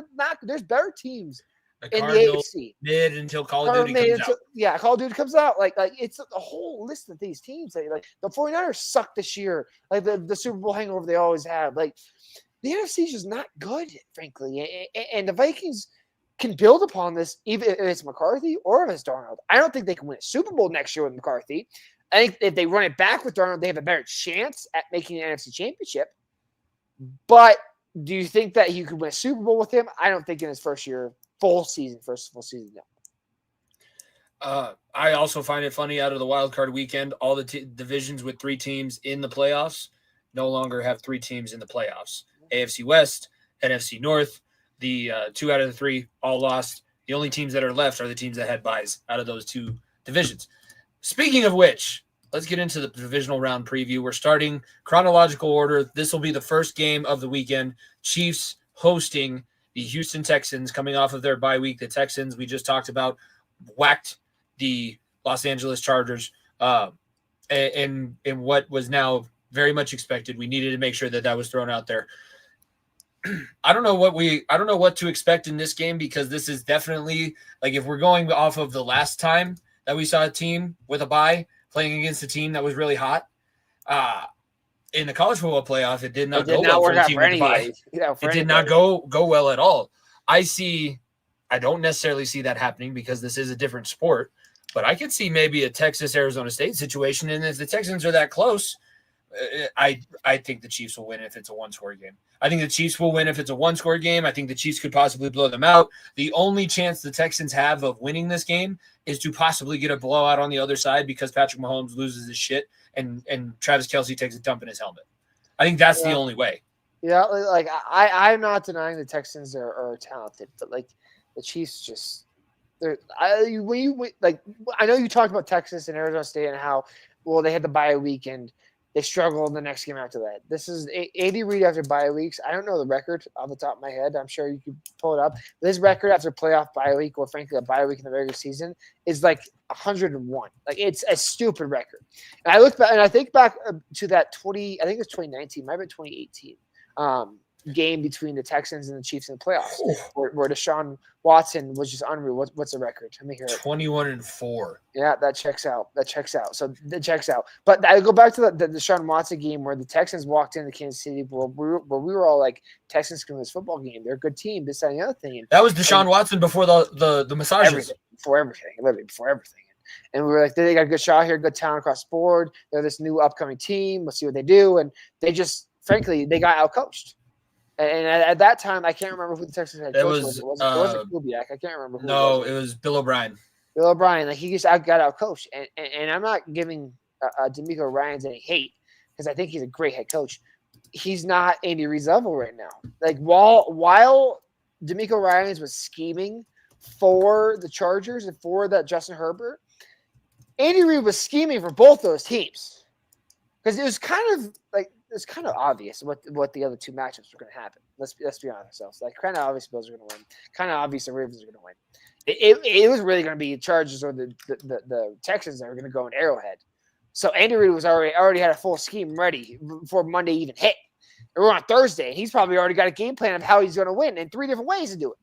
There's better teams The in the Cardinals AFC. mid until Call of Duty comes out. Yeah, Call of Duty comes out. Like it's a whole list of these teams. Like the 49ers suck this year. Like the Super Bowl hangover they always have. Like the NFC is just not good, frankly. And the Vikings can build upon this, even if it's McCarthy or if it's Darnold. I don't think they can win a Super Bowl next year with McCarthy. I think if they run it back with Darnold, they have a better chance at making an NFC Championship. But do you think that you could win a Super Bowl with him? I don't think in his first full season, no. I also find it funny out of the wild card weekend, all the divisions with 3 teams in the playoffs no longer have 3 teams in the playoffs. AFC West, NFC North, the 2 out of the 3 all lost. The only teams that are left are the teams that had buys out of those 2 divisions. Speaking of which, let's get into the divisional round preview. We're starting chronological order. This will be the first game of the weekend. Chiefs hosting the Houston Texans coming off of their bye week. The Texans, we just talked about, whacked the Los Angeles Chargers in what was now very much expected. We needed to make sure that was thrown out there. I don't know what to expect in this game, because this is definitely, like, if we're going off of the last time that we saw a team with a bye playing against a team that was really hot, in the college football playoff, it did not go well for a team with a bye. It did not go well at all. I don't necessarily see that happening because this is a different sport, but I could see maybe a Texas-Arizona State situation, and if the Texans are that close, I think the Chiefs will win if it's a one-score game. I think the Chiefs will win if it's a one-score game. I think the Chiefs could possibly blow them out. The only chance the Texans have of winning this game is to possibly get a blowout on the other side because Patrick Mahomes loses his shit and Travis Kelce takes a dump in his helmet. I think that's the only way. Yeah, like I'm not denying the Texans are talented, but like the Chiefs just I know you talked about Texas and Arizona State and how they had the bye week and they struggled the next game after that. This is Andy Reid after bye weeks. I don't know the record off the top of my head. I'm sure you could pull it up. This record after playoff bye week, or frankly a bye week in the regular season, is like 101. Like it's a stupid record. And I look back and I think back to that I think it was 2019, might have been 2018. Game between the Texans and the Chiefs in the playoffs, where Deshaun Watson was just unreal. What's the record? Let me hear it. 21-4. Yeah, that checks out. So that checks out. But I go back to the Deshaun Watson game where the Texans walked into Kansas City, where we were all like, Texans can win this football game. They're a good team. This and the other thing. That was Deshaun Watson before the massages. Before everything. And we were like, they got a good shot here, good talent across the board. They're this new upcoming team. Let's see what they do. And they just, frankly, they got outcoached. And at that time, I can't remember who the Texans had. It wasn't Kubiak. I can't remember. It was Bill O'Brien. Bill O'Brien, like he just got out coached, and I'm not giving D'Amico Ryans any hate because I think he's a great head coach. He's not Andy Reid's level right now. Like while D'Amico Ryans was scheming for the Chargers and for that Justin Herbert, Andy Reid was scheming for both those teams because it was kind of like. It's kind of obvious what the other 2 matchups were going to happen. Let's be honest with ourselves. Like, kind of obvious the Bills are going to win. Kind of obvious the Ravens are going to win. It was really going to be the Chargers or the Texans that were going to go in Arrowhead. So Andy Reid was already had a full scheme ready before Monday even hit. And we're on Thursday, and he's probably already got a game plan of how he's going to win in 3 different ways to do it.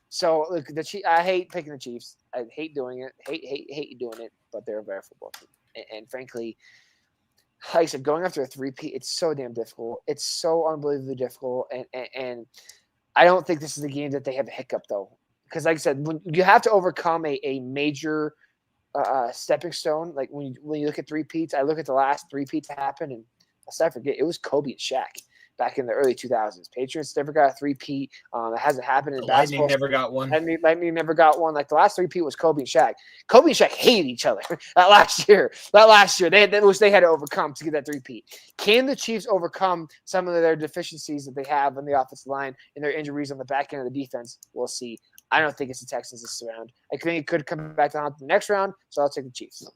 So look, I hate picking the Chiefs. I hate doing it. Hate doing it. But they're a better football team, and frankly. Like I said, going after a 3-peat, it's so damn difficult. It's so unbelievably difficult, and I don't think this is the game that they have a hiccup though, because like I said, when you have to overcome a major stepping stone. Like when you look at 3-peats, I look at the last 3-peat to happen, and let's not forget it was Kobe and Shaq back in the early 2000s. Patriots never got a 3-peat. It hasn't happened in basketball. Lightning never got one. Lightning never got one. Like the last 3-peat was Kobe and Shaq. Kobe and Shaq hated each other that last year. They had to overcome to get that 3-peat. Can the Chiefs overcome some of their deficiencies that they have on the offensive line and their injuries on the back end of the defense? We'll see. I don't think it's the Texans this round. I think it could come back down to the next round, so I'll take the Chiefs.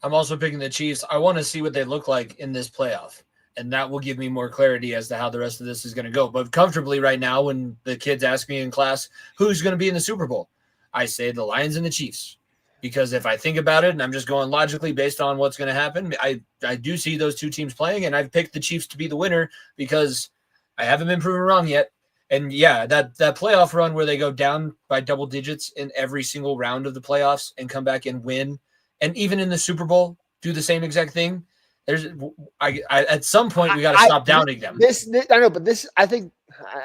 I'm also picking the Chiefs. I want to see what they look like in this playoff. And that will give me more clarity as to how the rest of this is going to go. But comfortably right now, when the kids ask me in class, who's going to be in the Super Bowl? I say the Lions and the Chiefs. Because if I think about it and I'm just going logically based on what's going to happen, I do see those 2 teams playing, and I've picked the Chiefs to be the winner because I haven't been proven wrong yet. And yeah, that playoff run where they go down by double digits in every single round of the playoffs and come back and win, and even in the Super Bowl do the same exact thing. I at some point we got to stop downing them. This I know, but this I think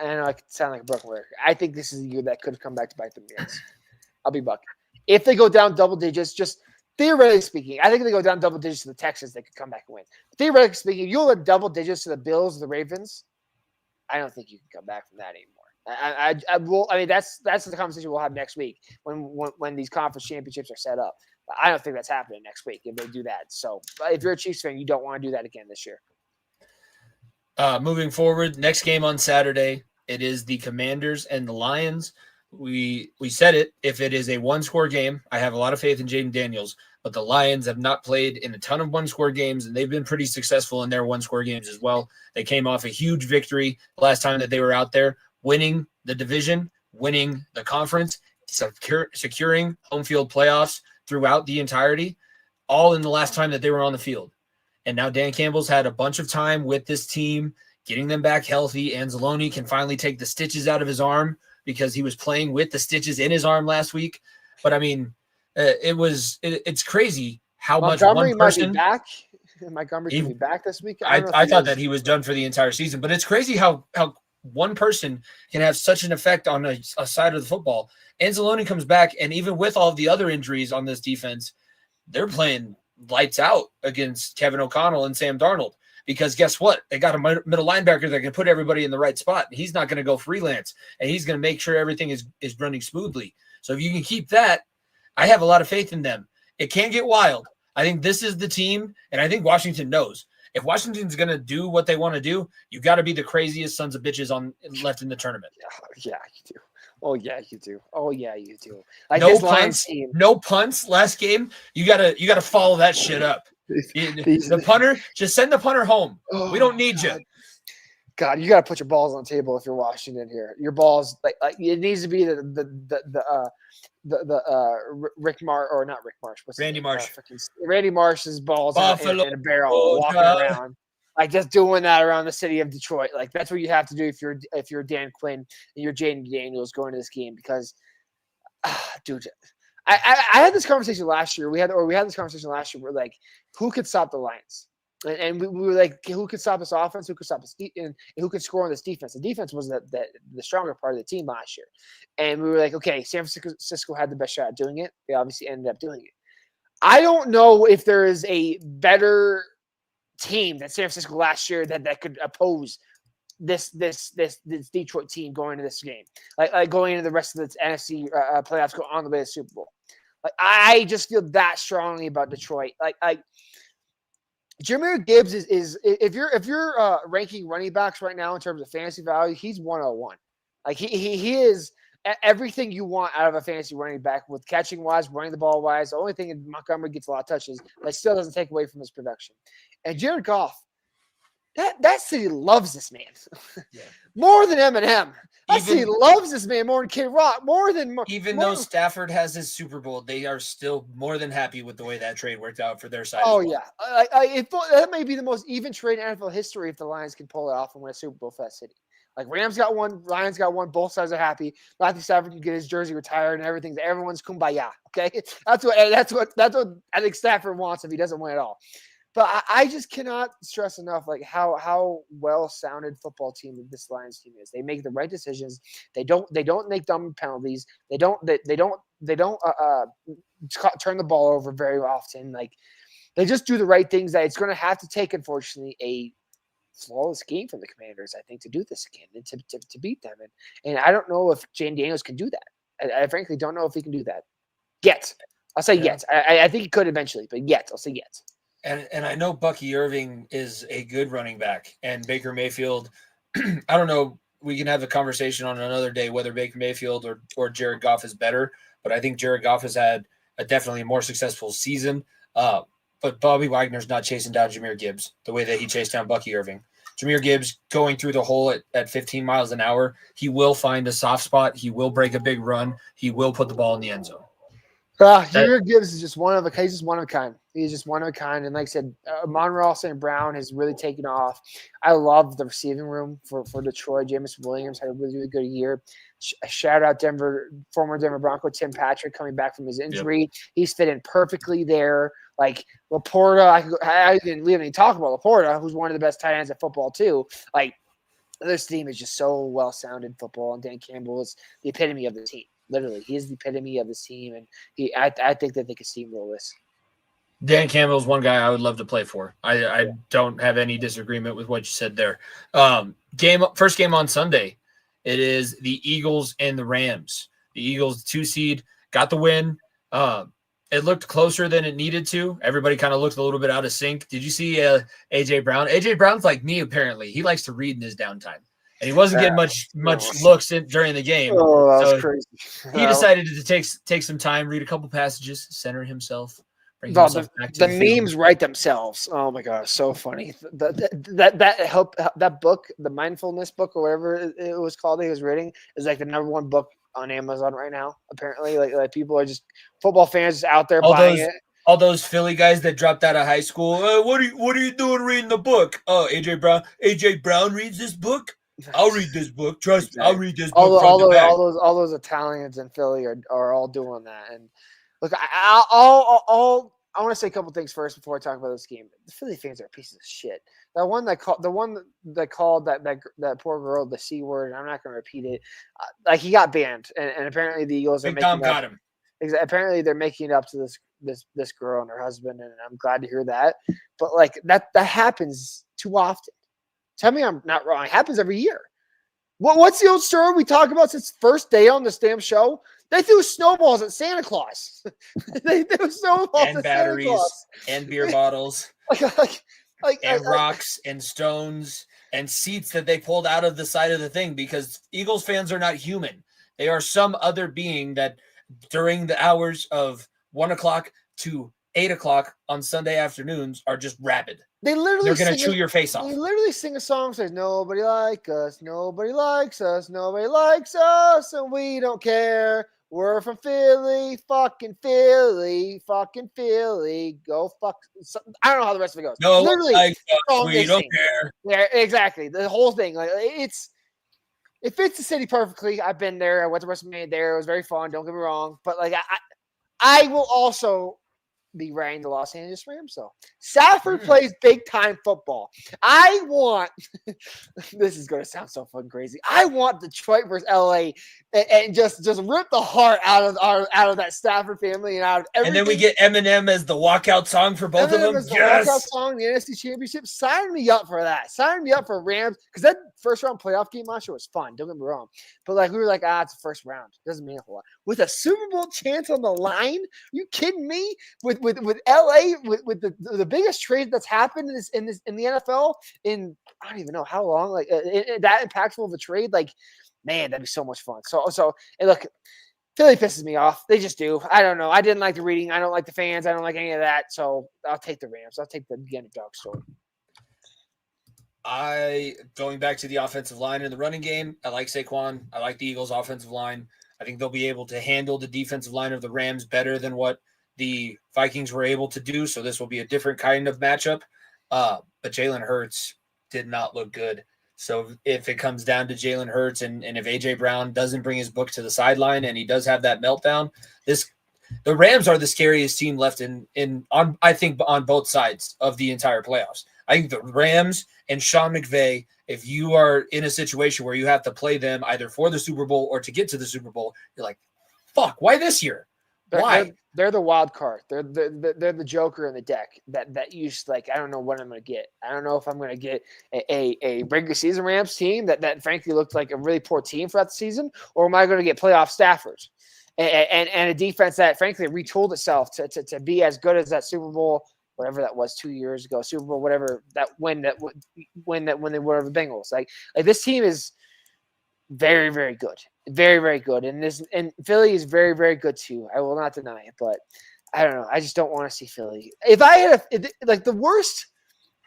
I know I could sound like a broken record. I think this is a year that could come back to bite them. Yes, I'll be bucking. If they go down double digits, just theoretically speaking, I think if they go down double digits to the Texans, they could come back and win. Theoretically speaking, if you'll let double digits to the Bills, the Ravens, I don't think you can come back from that anymore. I will. I mean, that's the conversation we'll have next week when these conference championships are set up. But I don't think that's happening next week if they do that. So if you're a Chiefs fan, you don't want to do that again this year. Moving forward, next game on Saturday, it is the Commanders and the Lions. We said it. If it is a one-score game, I have a lot of faith in Jaden Daniels. But the Lions have not played in a ton of one-score games, and they've been pretty successful in their one-score games as well. They came off a huge victory last time that they were out there, winning the division, winning the conference, securing home field playoffs throughout the entirety, all in the last time that they were on the field. And now Dan Campbell's had a bunch of time with this team, getting them back healthy. Anzalone can finally take the stitches out of his arm because he was playing with the stitches in his arm last week. But, I mean, it's crazy how Montgomery much one person might be back. Montgomery can be back this week. I thought that he was done for the entire season, but it's crazy how one person can have such an effect on a side of the football. Anzalone comes back, and even with all of the other injuries on this defense, they're playing lights out against Kevin O'Connell and Sam Darnold. Because guess what? They got a middle linebacker that can put everybody in the right spot. He's not going to go freelance, and he's going to make sure everything is running smoothly. So if you can keep that, I have a lot of faith in them. It can get wild. I think this is the team, and I think Washington knows. If Washington's going to do what they want to do, you got to be the craziest sons of bitches left in the tournament. Yeah, you do. Oh yeah, you do. Oh yeah, you do. Like no this punts. Lions team. No punts last game. You gotta follow that shit up. The punter, just send the punter home. Oh, we don't need you. God, you got to put your balls on the table if you're Washington here. Your balls, like it needs to be the Rick Marsh or not Rick Marsh. What's Randy Marsh. Randy Marsh's balls in a barrel, Buffalo. walking around, like just doing that around the city of Detroit. Like that's what you have to do if you're Dan Quinn and you're Jaden Daniels going to this game because, dude. I had this conversation last year. We had this conversation last year where like, who could stop the Lions? And we were like, who could stop this offense? Who could stop this and who could score on this defense? The defense was the stronger part of the team last year. And we were like, okay, San Francisco had the best shot at doing it. They obviously ended up doing it. I don't know if there is a better team than San Francisco last year that could oppose this Detroit team going into this game, like going into the rest of the NFC playoffs, go on the way to the Super Bowl. Like I just feel that strongly about Detroit. Like Jahmyr Gibbs is if you're ranking running backs right now in terms of fantasy value, he's 101. Like he is everything you want out of a fantasy running back with catching wise, running the ball wise. The only thing is Montgomery gets a lot of touches, but still doesn't take away from his production. And Jared Goff. That city loves this man more than Eminem. That city loves this man more than Kid Rock, though Stafford has his Super Bowl, they are still more than happy with the way that trade worked out for their side. Oh yeah, that may be the most even trade in NFL history if the Lions can pull it off and win a Super Bowl for that city. Like Rams got one, Lions got one. Both sides are happy. Matthew Stafford can get his jersey retired and everything. Everyone's kumbaya. Okay, that's what I think Stafford wants if he doesn't win at all. But I just cannot stress enough like how well-sounded football team this Lions team is. They make the right decisions. They don't make dumb penalties. They don't turn the ball over very often. Like they just do the right things. That it's going to have to take, unfortunately, a flawless game from the Commanders, I think, to do this again and to beat them. And I don't know if Jaden Daniels can do that. I frankly don't know if he can do that yet. I'll say yet. I think he could eventually, but yet. I'll say yet. And I know Bucky Irving is a good running back, and Baker Mayfield, I don't know, we can have a conversation on another day whether Baker Mayfield or Jared Goff is better, but I think Jared Goff has had a definitely more successful season. But Bobby Wagner's not chasing down Jahmyr Gibbs the way that he chased down Bucky Irving. Jahmyr Gibbs going through the hole at 15 miles an hour, he will find a soft spot. He will break a big run. He will put the ball in the end zone. Jahmyr Gibbs is just one of a kind. He's just one of a kind. And like I said, Monroe St. Brown has really taken off. I love the receiving room for Detroit. Jameson Williams had a really, really good year. Shout out former Denver Bronco Tim Patrick coming back from his injury. Yep. He's fit in perfectly there. Like Laporta, I didn't even talk about Laporta, who's one of the best tight ends in football too. Like this team is just so well sounded in football, and Dan Campbell is the epitome of the team. Literally, he is the epitome of this team, and I think that they could steamroll this. Dan Campbell's one guy I would love to play for. I don't have any disagreement with what you said there. First game on Sunday. It is the Eagles and the Rams. The Eagles, 2 seed, got the win. It looked closer than it needed to. Everybody kind of looked a little bit out of sync. Did you see AJ Brown? AJ Brown's like me, apparently. He likes to read in his downtime. And he wasn't getting much looks during the game. Oh, that was crazy. He decided to take some time, read a couple passages, center himself. The memes write themselves. Oh my gosh, so funny. That book, the mindfulness book or whatever it was called, he was reading, is like the #1 book on Amazon right now. Apparently, like people are just football fans just out there buying it. All those Philly guys that dropped out of high school. What are you doing reading the book? Oh, AJ Brown. AJ Brown reads this book. I'll read this book. Trust me, I'll read this book. All those Italians in Philly are all doing that. And look, I want to say a couple things first before I talk about this game. The Philly fans are pieces of shit. That one that called that poor girl the C word, and I'm not going to repeat it. Like he got banned, and apparently the Eagles are Big Tom got him. Apparently they're making it up to this girl and her husband, and I'm glad to hear that. But like that happens too often. Tell me I'm not wrong. It happens every year. What's the old story we talk about since first day on this damn show? They threw snowballs at Santa Claus. They threw snowballs and at batteries Santa Claus. And beer bottles and rocks and stones and seats that they pulled out of the side of the thing, because Eagles fans are not human. They are some other being that during the hours of 1 o'clock to 8 o'clock on Sunday afternoons are just rabid. They're going to chew your face off. They literally sing a song that says, nobody like us, nobody likes us, nobody likes us, and we don't care. We're from Philly, fucking Philly, go fuck. I don't know how the rest of it goes. No, literally, we don't care. Yeah, exactly. The whole thing, like it fits the city perfectly. I've been there. I went to WrestleMania there. It was very fun. Don't get me wrong, but like I will also be wearing the Los Angeles Rams, though. Stafford plays big time football. I want this is going to sound so fucking crazy. I want Detroit versus LA and just rip the heart out of that Stafford family and out of everything. And then we get Eminem as the walkout song for both of them. Yes, the walkout song, the NFC Championship. Sign me up for that. Sign me up for Rams, because that first round playoff game last year was fun. Don't get me wrong, but like we were like, it's the first round. It doesn't mean a whole lot. With a Super Bowl chance on the line, are you kidding me? With LA, with the biggest trade that's happened in the NFL in I don't even know how long, like that impactful of a trade, like man, that'd be so much fun. So and look, Philly pisses me off. They just do. I don't know. I didn't like the reading. I don't like the fans. I don't like any of that. So I'll take the Rams. I'll take the underdog story. Going back to the offensive line in the running game, I like Saquon. I like the Eagles' offensive line. I think they'll be able to handle the defensive line of the Rams better than what the Vikings were able to do. So this will be a different kind of matchup. But Jalen Hurts did not look good. So if it comes down to Jalen Hurts and if AJ Brown doesn't bring his book to the sideline and he does have that meltdown, the Rams are the scariest team left I think on both sides of the entire playoffs. I think the Rams and Sean McVay, if you are in a situation where you have to play them either for the Super Bowl or to get to the Super Bowl, you're like, fuck, why this year? Why? They're the wild card. They're the joker in the deck that you just like, I don't know what I'm going to get. I don't know if I'm going to get a regular season Rams team that frankly looked like a really poor team throughout the season, or am I going to get playoff Staffords and a defense that frankly retooled itself to be as good as that Super Bowl, whatever that was 2 years ago, Super Bowl, whatever when they were the Bengals. Like this team is very, very good. Very, very good. And Philly is very, very good too. I will not deny it, but I don't know. I just don't want to see Philly. If I had the worst,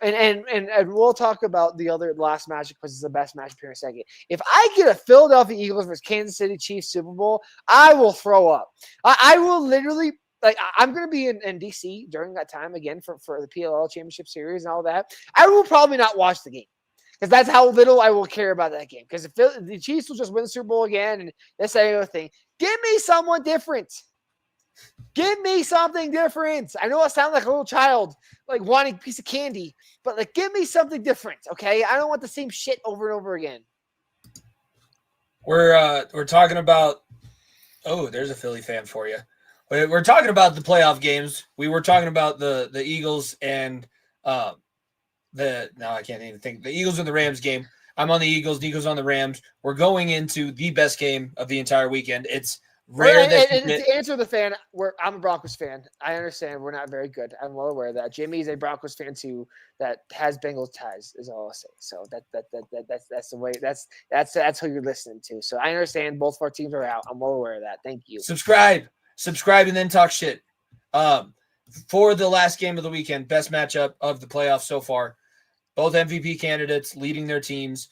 and we'll talk about the last matchup because it's the best matchup here in a second. If I get a Philadelphia Eagles versus Kansas City Chiefs Super Bowl, I will throw up. I will literally like I'm going to be in DC during that time again for the PLL Championship Series and all that. I will probably not watch the game because that's how little I will care about that game. Because if the Chiefs will just win the Super Bowl again and this other thing, give me someone different. Give me something different. I know I sound like a little child, like wanting a piece of candy, but like give me something different, okay? I don't want the same shit over and over again. We're talking about. Oh, there's a Philly fan for you. We're talking about the playoff games. We were talking about the Eagles and I can't even think. The Eagles and the Rams game. I'm on the Eagles. Niko's on the Rams. We're going into the best game of the entire weekend. It's rare to answer the fan, I'm a Broncos fan. I understand we're not very good. I'm well aware of that. Jimmy's a Broncos fan too that has Bengals ties, is all I'll say. So that's the way that's who you're listening to. So I understand both of our teams are out. I'm well aware of that. Thank you. Subscribe, and then talk shit. For the last game of the weekend, best matchup of the playoffs so far. Both MVP candidates leading their teams,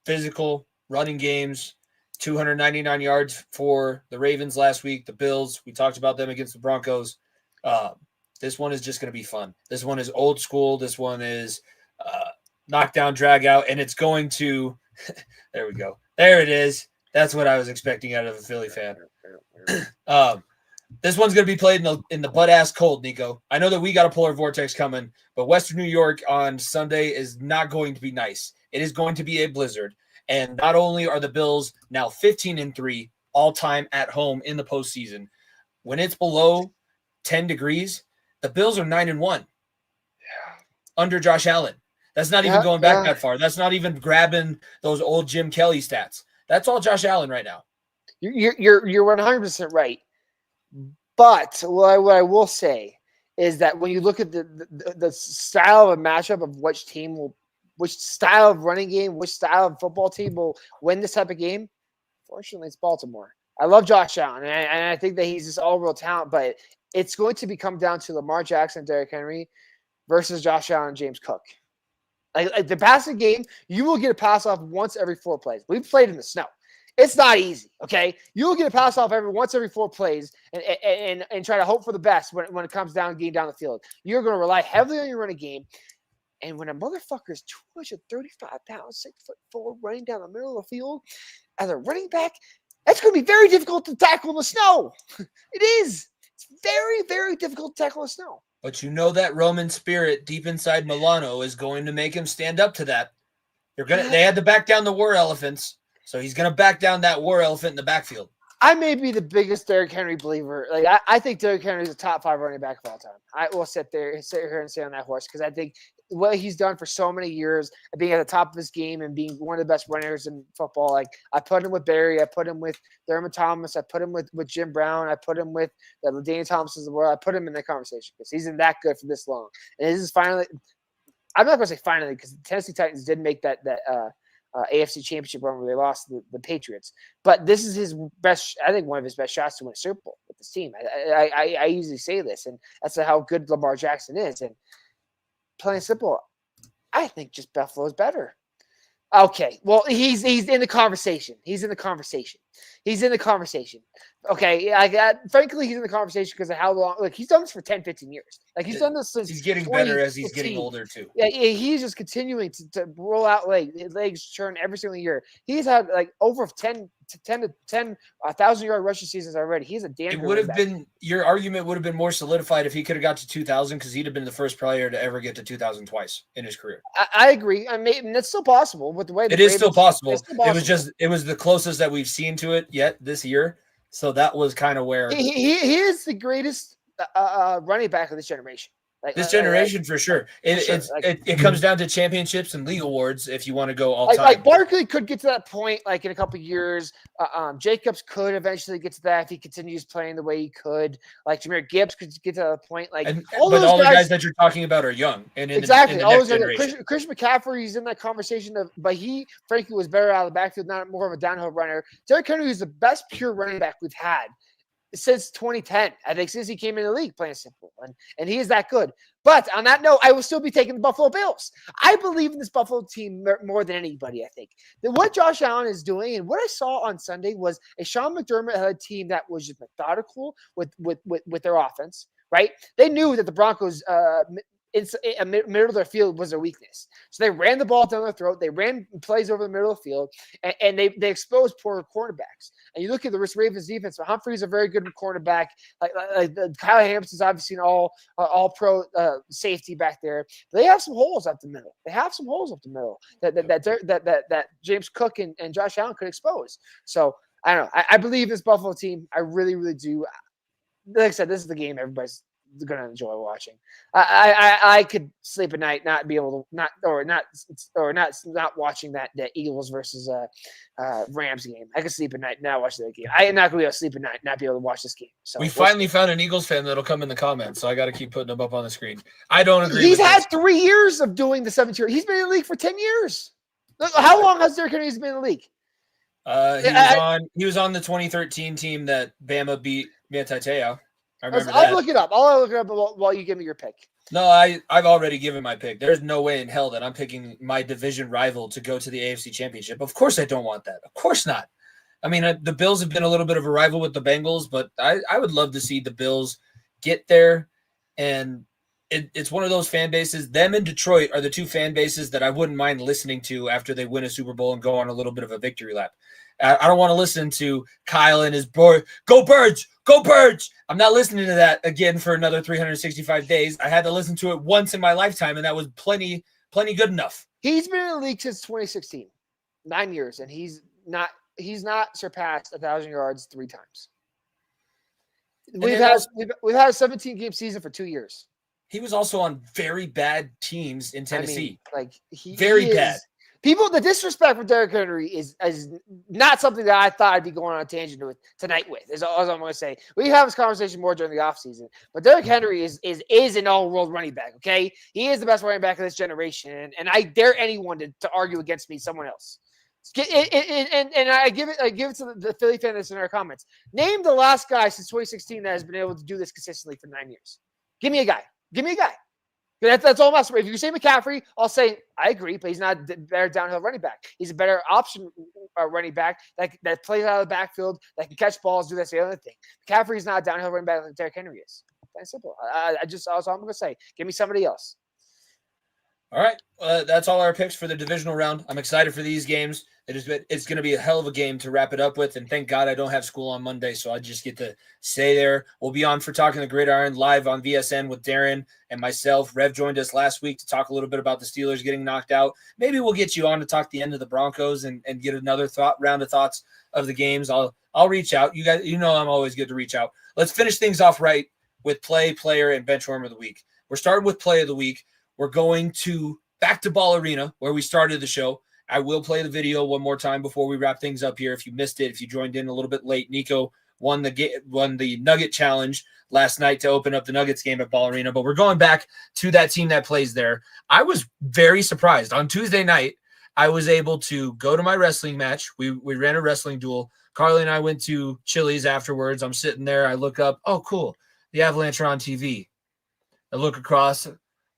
physical running games. 299 yards for the Ravens last week. The Bills, we talked about them against the Broncos. This one is just going to be fun. This one is old school. This one is knockdown, drag out, and it's going to – there we go. There it is. That's what I was expecting out of a Philly fan. This one's going to be played in the butt-ass cold, Niko. I know that we got a polar vortex coming, but Western New York on Sunday is not going to be nice. It is going to be a blizzard. And not only are the Bills now 15-3 all-time at home in the postseason, when it's below 10 degrees, the Bills are 9-1 under Josh Allen. That's not even going back that far. That's not even grabbing those old Jim Kelly stats. That's all Josh Allen right now. You're 100% right. But what I will say is that when you look at the style of a matchup of which style of running game, which style of football team will win this type of game? Fortunately, it's Baltimore. I love Josh Allen, and I think that he's this all-real talent, but it's going to come down to Lamar Jackson and Derrick Henry versus Josh Allen and James Cook. Like the passing game, you will get a pass off once every 4 plays. We've played in the snow. It's not easy, okay? You'll get a pass off once every 4 plays and try to hope for the best when it comes down getting down the field. You're going to rely heavily on your running game. And when a motherfucker is 235 pounds, 6'4", running down the middle of the field as a running back, that's going to be very difficult to tackle in the snow. It is. It's very, very difficult to tackle in the snow. But you know that Roman spirit deep inside Milano is going to make him stand up to that. They had to back down the war elephants, so he's going to back down that war elephant in the backfield. I may be the biggest Derrick Henry believer. Like I think Derrick Henry is a top 5 running back of all time. I will sit here and say on that horse because I think what he's done for so many years, being at the top of his game and being one of the best runners in football. Like I put him with Barry, I put him with Thurman Thomas, I put him with Jim Brown, I put him with the LaDainian Thompsons of the world. I put him in the conversation because he's been that good for this long. And this is finally. I'm not going to say finally because the Tennessee Titans did make that AFC Championship run where they lost the Patriots. But this is his best, I think one of his best shots to win a Super Bowl with this team. I usually say this, and that's how good Lamar Jackson is. And plain simple, I think just Buffalo is better. Okay, well, he's in the conversation. He's in the conversation. Okay, frankly, he's in the conversation because of how long. Like he's done this for 10, 15 years. Like he's done this since he's getting better as he's getting older too. Yeah, he's just continuing to roll out legs churn every single year. He's had like over 10 to 1,000-yard rushing seasons already. He's a damn. It would have been your argument would have been more solidified if he could have got to 2,000 because he'd have been the first player to ever get to 2,000 twice in his career. I agree. I mean, that's still possible with the way it is still possible. It was the closest that we've seen to it yet this year. So that was kind of where he is the greatest running back of this generation. This generation for sure. It comes down to championships and league awards if you want to go all time. Like Barkley could get to that point like in a couple of years. Jacobs could eventually get to that if he continues playing the way he could. Like Jahmyr Gibbs could get to that point. Like all the guys that you're talking about are young and exactly. all those guys. Chris McCaffrey is in that conversation but he frankly was better out of the backfield, not more of a downhill runner. Derrick Henry is the best pure running back we've had since 2010. I think since he came in the league, plain and simple. And he is that good. But on that note, I will still be taking the Buffalo Bills. I believe in this Buffalo team more than anybody, I think. What Josh Allen is doing and what I saw on Sunday was a Sean McDermott had a team that was just methodical with their offense, right? They knew that the Broncos middle of their field was their weakness. So they ran the ball down their throat. They ran plays over the middle of the field, and they exposed poor cornerbacks. And you look at the Ravens defense. So Humphrey's a very good cornerback. Kyle Hamilton's obviously an all pro safety back there. But they have some holes up the middle. That James Cook and Josh Allen could expose. So I don't know. I believe this Buffalo team. I really, really do. Like I said, this is the game everybody's going to enjoy watching. I could sleep at night, not watching that Eagles versus Rams game. I could sleep at night, not watch that game. I am not going to be able to sleep at night, not be able to watch this game. So we finally found an Eagles fan that'll come in the comments, so I got to keep putting them up on the screen. I don't agree. He's had 3 years of doing the 7 tier. He's been in the league for 10 years. How long has Derrick Henry been in the league? He was on the 2013 team that Bama beat Manti Te'o. I remember I'll look it up. I'll look it up while you give me your pick. No, I've already given my pick. There's no way in hell that I'm picking my division rival to go to the AFC Championship. Of course I don't want that. Of course not. I mean, the Bills have been a little bit of a rival with the Bengals, but I would love to see the Bills get there. And it's one of those fan bases. Them and Detroit are the two fan bases that I wouldn't mind listening to after they win a Super Bowl and go on a little bit of a victory lap. I don't want to listen to Kyle and his boy, go Birds, go Birds. I'm not listening to that again for another 365 days. I had to listen to it once in my lifetime, and that was plenty good enough. He's been in the league since 2016, 9 years, and he's not surpassed 1,000 yards 3 times. We've had a 17-game season for 2 years. He was also on very bad teams in Tennessee. Very bad. People, the disrespect for Derrick Henry is not something that I thought I'd be going on a tangent tonight with. Is all I'm going to say. We have this conversation more during the offseason. But Derrick Henry is an all-world running back, okay? He is the best running back of this generation, and I dare anyone to argue against me, someone else. And I give it to the Philly fan that's in our comments. Name the last guy since 2016 that has been able to do this consistently for 9 years. Give me a guy. That's all I'm asking. If you say McCaffrey, I'll say I agree, but he's not a better downhill running back. He's a better option running back that plays out of the backfield, that can catch balls, do that's the other thing. McCaffrey's not a downhill running back like Derrick Henry is. That's simple. That's all I'm going to say. Give me somebody else. All right. That's all our picks for the divisional round. I'm excited for these games. It's going to be a hell of a game to wrap it up with. And thank God I don't have school on Monday, so I just get to stay there. We'll be on for Talking the Gridiron live on VSN with Darren and myself. Rev joined us last week to talk a little bit about the Steelers getting knocked out. Maybe we'll get you on to talk the end of the Broncos and get another round of thoughts of the games. I'll reach out. You guys, I'm always good to reach out. Let's finish things off right with play, player, and benchwarmer of the week. We're starting with play of the week. We're going back to Ball Arena where we started the show. I will play the video one more time before we wrap things up here. If you missed it, if you joined in a little bit late, Niko won the Nugget Challenge last night to open up the Nuggets game at Ball Arena. But we're going back to that team that plays there. I was very surprised. On Tuesday night, I was able to go to my wrestling match. We ran a wrestling duel. Carly and I went to Chili's afterwards. I'm sitting there. I look up. Oh, cool. The Avalanche are on TV. I look across.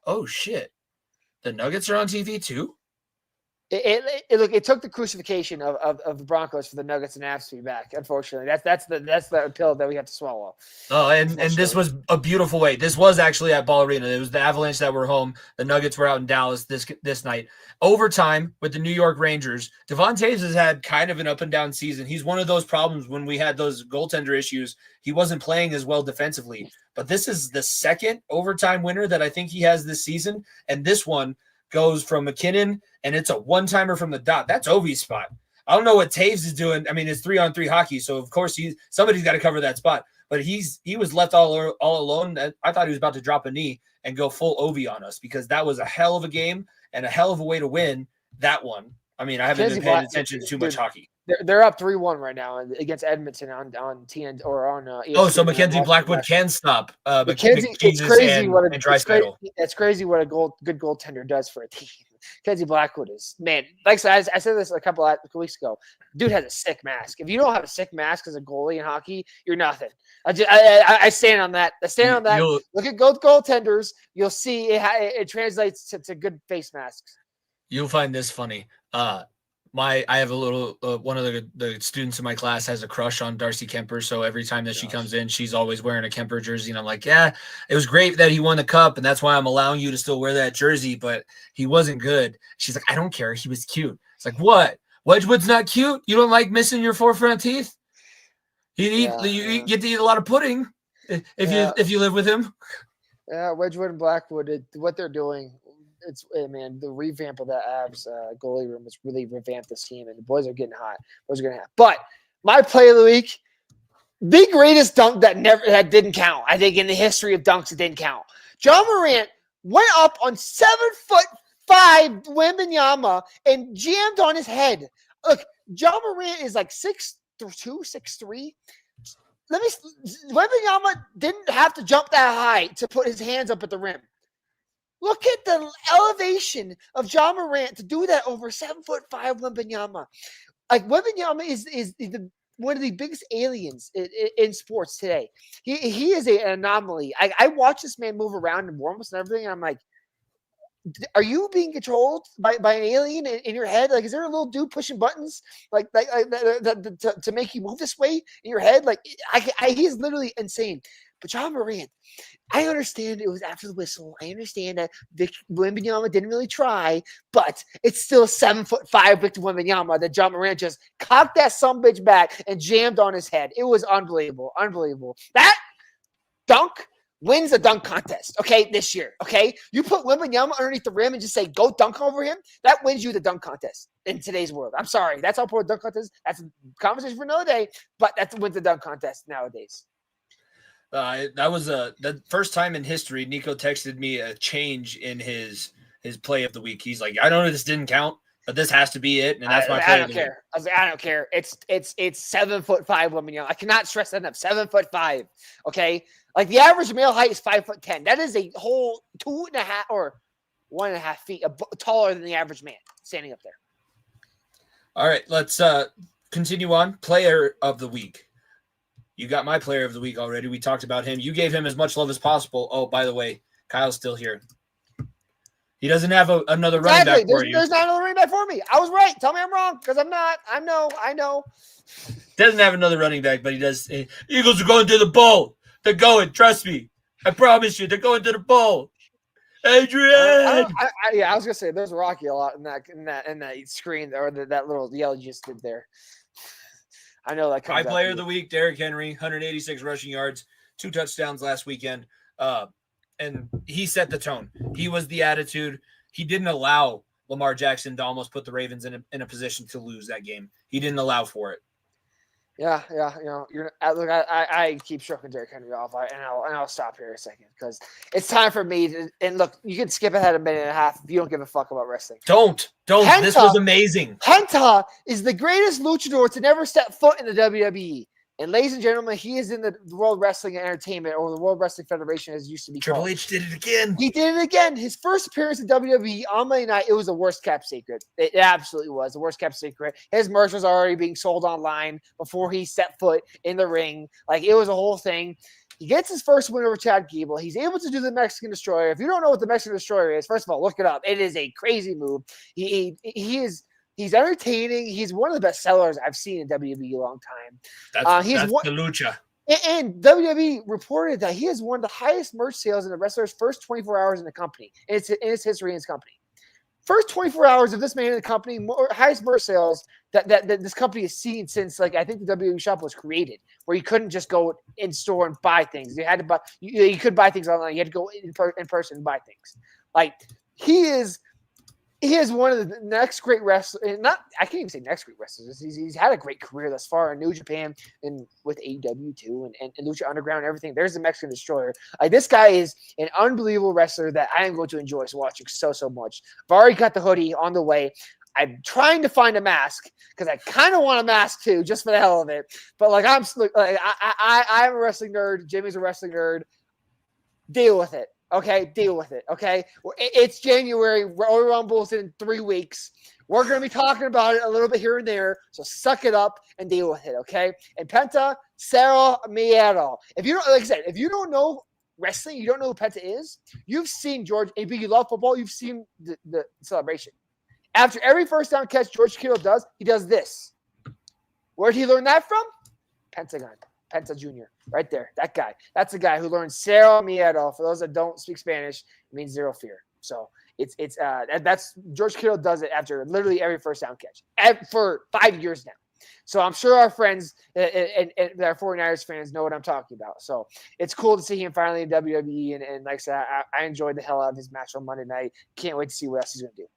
Oh, shit. The Nuggets are on TV too? It took the crucifixion of the Broncos for the Nuggets and Avs to be back. Unfortunately, that's the pill that we have to swallow. Oh, and this was a beautiful way. This was actually at Ball Arena. It was the Avalanche that were home. The Nuggets were out in Dallas this night. Overtime with the New York Rangers. Devon Toews has had kind of an up and down season. He's one of those problems when we had those goaltender issues. He wasn't playing as well defensively. But this is the second overtime winner that I think he has this season, and this one goes from McKinnon, and it's a one-timer from the dot. That's Ovi's spot. I don't know what Toews is doing. I mean, it's 3-on-3 hockey, so of course somebody's got to cover that spot. But he was left all alone. I thought he was about to drop a knee and go full Ovi on us because that was a hell of a game and a hell of a way to win that one. I mean, I haven't been paying attention to too much hockey. They're up 3-1 right now against Edmonton on TN or on. ESPN. So Mackenzie Blackwood can stop. It's crazy what a good goaltender does for a team. Kenzie Blackwood is, man, like I said this a couple weeks ago, dude has a sick mask. If you don't have a sick mask as a goalie in hockey, you're nothing. I stand on that. I stand on that. Look at goaltenders. You'll see it translates to good face masks. You'll find this funny. I have a little one of the students in my class has a crush on Darcy Kemper, so every time that she comes in, she's always wearing a Kemper jersey, and I'm like, yeah, it was great that he won the cup, and that's why I'm allowing you to still wear that jersey, but he wasn't good. She's like, I don't care, he was cute. It's like, what? Wedgwood's not cute? You don't like missing your 4 front teeth? You get to eat a lot of pudding if you live with him. Yeah, Wedgwood and Blackwood, what they're doing. Man, the revamp of that Avs goalie room has really revamped this team, and the boys are getting hot. Boys are getting hot. But my play of the week, the greatest dunk that didn't count. I think in the history of dunks, it didn't count. John Morant went up on 7'5" Wembanyama and jammed on his head. Look, John Morant is like 6'2", 6'3". Wembanyama didn't have to jump that high to put his hands up at the rim. Look at the elevation of John Morant to do that over 7'5" Wembanyama. Like Wembanyama is one of the biggest aliens in sports today. He is an anomaly. I watch this man move around in warm-ups and everything, and I'm like, are you being controlled by an alien in your head? Like, is there a little dude pushing buttons to make you move this way in your head? Like, he's literally insane. But John Morant, I understand it was after the whistle. I understand that Wembanyama didn't really try, but it's still 7'5" Victor Wembanyama that John Morant just cocked that sumbitch back and jammed on his head. It was unbelievable. Unbelievable. That dunk wins the dunk contest, okay, this year, okay? You put Wembanyama underneath the rim and just say, go dunk over him, that wins you the dunk contest in today's world. I'm sorry. That's how important dunk contest is. That's a conversation for another day, but that wins the dunk contest nowadays. That was the first time in history Niko texted me a change in his play of the week. He's like, I know this didn't count, but this has to be it, and that's my play. I don't care. I was like, I don't care. It's 7'5" Wembanyama. I cannot stress that enough. 7'5". Okay, like the average male height is 5'10". That is a whole 2.5 or 1.5 feet taller than the average man standing up there. All right, let's continue on. Player of the week. You got my player of the week already. We talked about him. You gave him as much love as possible. Oh, by the way, Kyle's still here. He doesn't have another running back for you. There's not another running back for me. I was right. Tell me I'm wrong, because I'm not. I know. Doesn't have another running back, but he does. Eagles are going to the bowl. They're going. Trust me. I promise you. They're going to the bowl. Adrian. I was gonna say there's Rocky a lot in that screen or that little yell you just did there. I know that. My player of the week, Derrick Henry, 186 rushing yards, 2 touchdowns last weekend. And he set the tone. He was the attitude. He didn't allow Lamar Jackson to almost put the Ravens in a position to lose that game. He didn't allow for it. Yeah. I keep stroking Derrick Henry off, and I'll stop here a second because it's time for me to. And look, you can skip ahead a minute and a half if you don't give a fuck about wrestling. Don't. Penta, this was amazing. Penta is the greatest luchador to never step foot in the WWE. And ladies and gentlemen, he is in the World Wrestling Entertainment, or the World Wrestling Federation as it used to be Triple called. H did it again. He did it again. His first appearance in WWE on Monday night, it was the worst kept secret. It absolutely was the worst kept secret. His merch was already being sold online before he set foot in the ring. Like, it was a whole thing. He gets his first win over Chad Gable. He's able to do the Mexican Destroyer. If you don't know what the Mexican Destroyer is, first of all, look it up. It is a crazy move. He's entertaining. He's one of the best sellers I've seen in WWE a long time. That's the lucha. And WWE reported that he has one of the highest merch sales in the wrestler's first 24 hours in the company. In its history in his company. First 24 hours of this man in the company, highest merch sales that this company has seen since, like, I think the WWE shop was created, where you couldn't just go in store and buy things. You had to buy. You could buy things online. You had to go in person and buy things. Like, he is one of the next great wrestlers. I can't even say next great wrestlers. He's had a great career thus far in New Japan and with AEW too, and Lucha Underground and everything. There's the Mexican Destroyer. Like, this guy is an unbelievable wrestler that I am going to enjoy watching so much. I've already got the hoodie on the way. I'm trying to find a mask because I kind of want a mask too, just for the hell of it. But I'm a wrestling nerd. Jimmy's a wrestling nerd. Deal with it. Okay, deal with it. Okay, it's January. Royal Rumble's in 3 weeks. We're going to be talking about it a little bit here and there. So suck it up and deal with it. Okay. And Penta, Sarah Miedo. If you don't, like I said, if you don't know wrestling, you don't know who Penta is. You've seen George. If you love football, you've seen the celebration. After every first down catch George Kittle does, he does this. Where did he learn that from? Pentagon. Penta Jr. right there. That guy. That's the guy who learned Cero Miedo. For those that don't speak Spanish, it means zero fear. So that's George Kittle does it after literally every first down catch for 5 years now. So I'm sure our friends and our 49ers fans know what I'm talking about. So it's cool to see him finally in WWE. And like I said, I enjoyed the hell out of his match on Monday night. Can't wait to see what else he's going to do.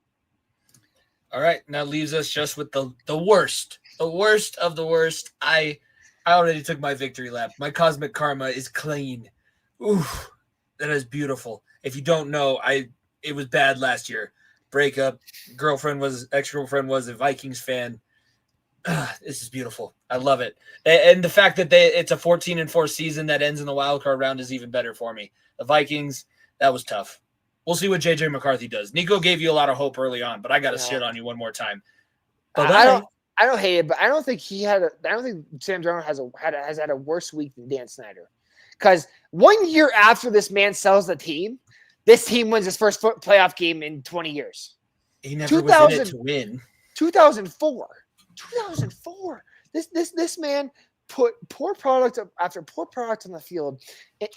All right. Now leaves us just with the worst of the worst. I already took my victory lap. My cosmic karma is clean. Ooh, that is beautiful. If you don't know, it was bad last year. Breakup. Ex-girlfriend was a Vikings fan. This is beautiful. I love it. And the fact that it's a 14-4 season that ends in the wildcard round is even better for me. The Vikings, that was tough. We'll see what JJ McCarthy does. Niko gave you a lot of hope early on, but I got to shit on you one more time. I don't hate it, but I don't think Sam Darnold has had a worse week than Dan Snyder. Because 1 year after this man sells the team, this team wins his first playoff game in 20 years. He never was in it to win. 2004. This man put poor product after poor product on the field.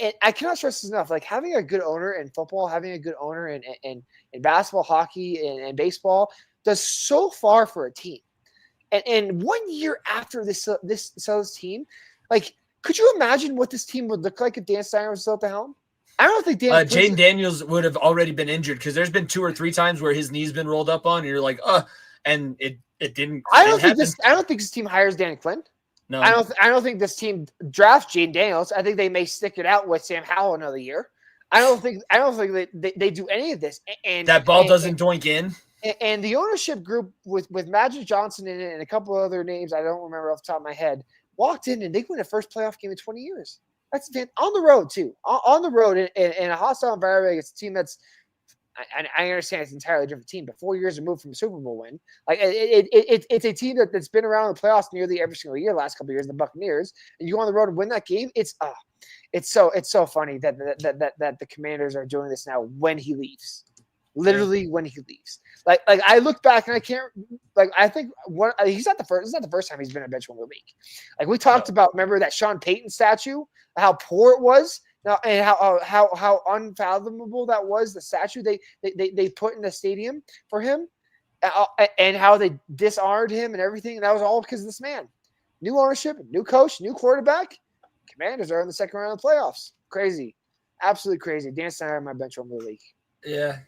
And I cannot stress this enough. Like having a good owner in football, having a good owner in basketball, hockey, and baseball does so far for a team. And 1 year after this sells team, like, could you imagine what this team would look like if Dan Snyder was still at the helm? I don't think Jaden Daniels would have already been injured because there's been 2 or 3 times where his knee's been rolled up on, and you're like, and it didn't. I don't think this team hires Danny Quinn. No, I don't think this team drafts Jaden Daniels. I think they may stick it out with Sam Howell another year. I don't think they do any of this. And that ball doesn't doink in. And the ownership group with Magic Johnson in it and a couple of other names I don't remember off the top of my head walked in and they win a first playoff game in 20 years. That's on the road too. On the road in a hostile environment. It's a team that's I understand it's an entirely different team, but 4 years removed from a Super Bowl win. Like it's a team that's been around the playoffs nearly every single year. Last couple of years, the Buccaneers, and you go on the road and win that game. It's so funny that the Commanders are doing this now when he leaves. Literally when he leaves. Like I look back and I can't I think this is not the first time he's been a bench one week. Like we talked about, remember that Sean Payton statue, how poor it was now and how unfathomable that was, the statue they put in the stadium for him, and how they dishonored him and everything. And that was all because of this man. New ownership, new coach, new quarterback. Commanders are in the second round of the playoffs. Crazy. Absolutely crazy. Dan Snyder on my bench one week. Yeah.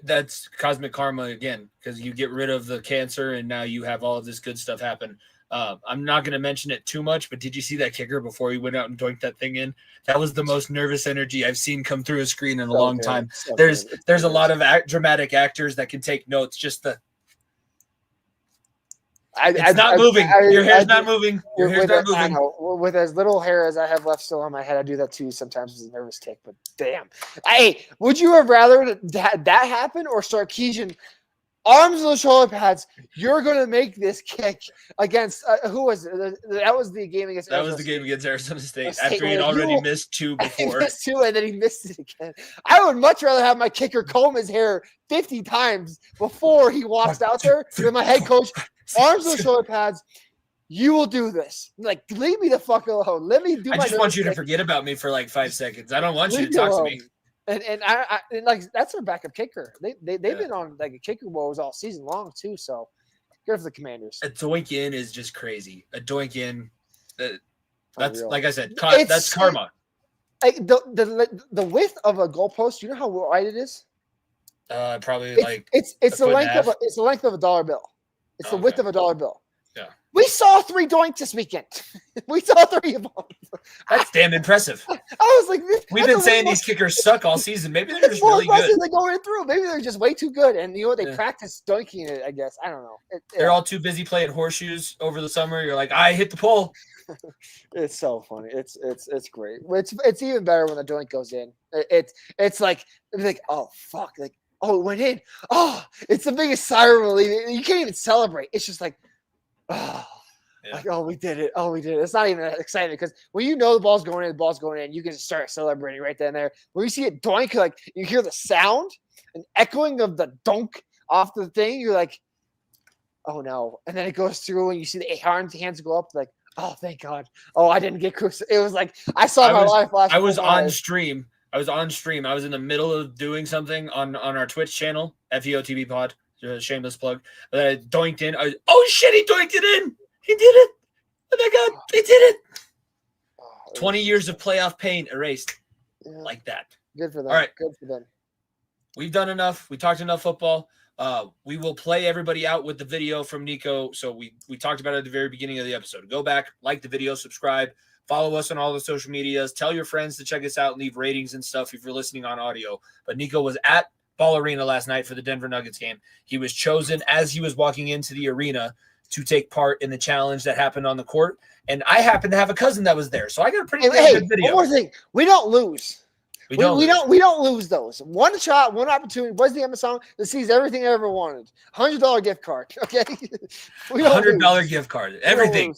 That's cosmic karma again, because you get rid of the cancer and now you have all of this good stuff happen. I'm not going to mention it too much, but did you see that kicker before he went out and doinked that thing in? That was the most nervous energy I've seen come through a screen in a long time. There's a lot of dramatic actors that can take notes. Just it's not moving. Your hair's not moving. Your hair's not moving. With as little hair as I have left still on my head, I do that too sometimes as a nervous tick. But damn, hey, would you have rather that happen or Sarkisian arms on the shoulder pads? You're gonna make this kick against who was it? That was the game against. That was the game against Arizona State after he'd already missed 2 before. He missed 2 and then he missed it again. I would much rather have my kicker comb his hair 50 times before he walks out there than my head coach. Arms on the shoulder pads. You will do this. Like, leave me the fuck alone. Let me do. I just want you to forget about me for like 5 seconds. I don't want you to talk to me. And I like that's their backup kicker. They've been on like a kicker woes all season long too. So good for the Commanders. A doink in is just crazy. A doink in. That's like I said. That's karma. Like the width of a goalpost. You know how wide it is? Probably it's the length of a dollar bill. It's the width of a dollar bill. Yeah. We saw 3 doinks this weekend. We saw 3 of them. That's damn impressive. I was like, We've been saying these kickers suck all season. Maybe they're just really good. They're going through. Maybe they're just way too good. And they practice doinking it, I guess. I don't know. They're all too busy playing horseshoes over the summer. You're like, I hit the pole. It's so funny. It's great. It's even better when the doink goes in. It's like oh fuck, like oh it went in. Oh, it's the biggest sigh of relief. You can't even celebrate. It's just like oh. Yeah. Like, oh, we did it. Oh, we did it. It's not even that exciting because when you know the ball's going in, you can just start celebrating right then and there. When you see it doink, like you hear the sound and echoing of the dunk off the thing, you're like, oh no. And then it goes through and you see the hands go up, like, oh, thank God. Oh, I didn't get crucified. It was like I saw my life last. I was on stream. I was in the middle of doing something on our Twitch channel, FEOTV Pod. Shameless plug. Doinked in. Oh shit, he doinked it in. He did it. Oh my God, he did it. 20 years of playoff pain erased like that. Good for them. All right. Good for them. We've done enough. We talked enough football. We will play everybody out with the video from Niko. So we talked about it at the very beginning of the episode. Go back, like the video, subscribe, follow us on all the social medias. Tell your friends to check us out and leave ratings and stuff if you're listening on audio. But Niko was at Ball Arena last night for the Denver Nuggets game. He was chosen as he was walking into the arena to take part in the challenge that happened on the court. And I happen to have a cousin that was there. So I got a pretty good video. One more thing. We don't lose. We don't lose those. One shot, one opportunity. What's the Amazon that sees everything I ever wanted? $100 gift card. Okay. $100 gift card. Everything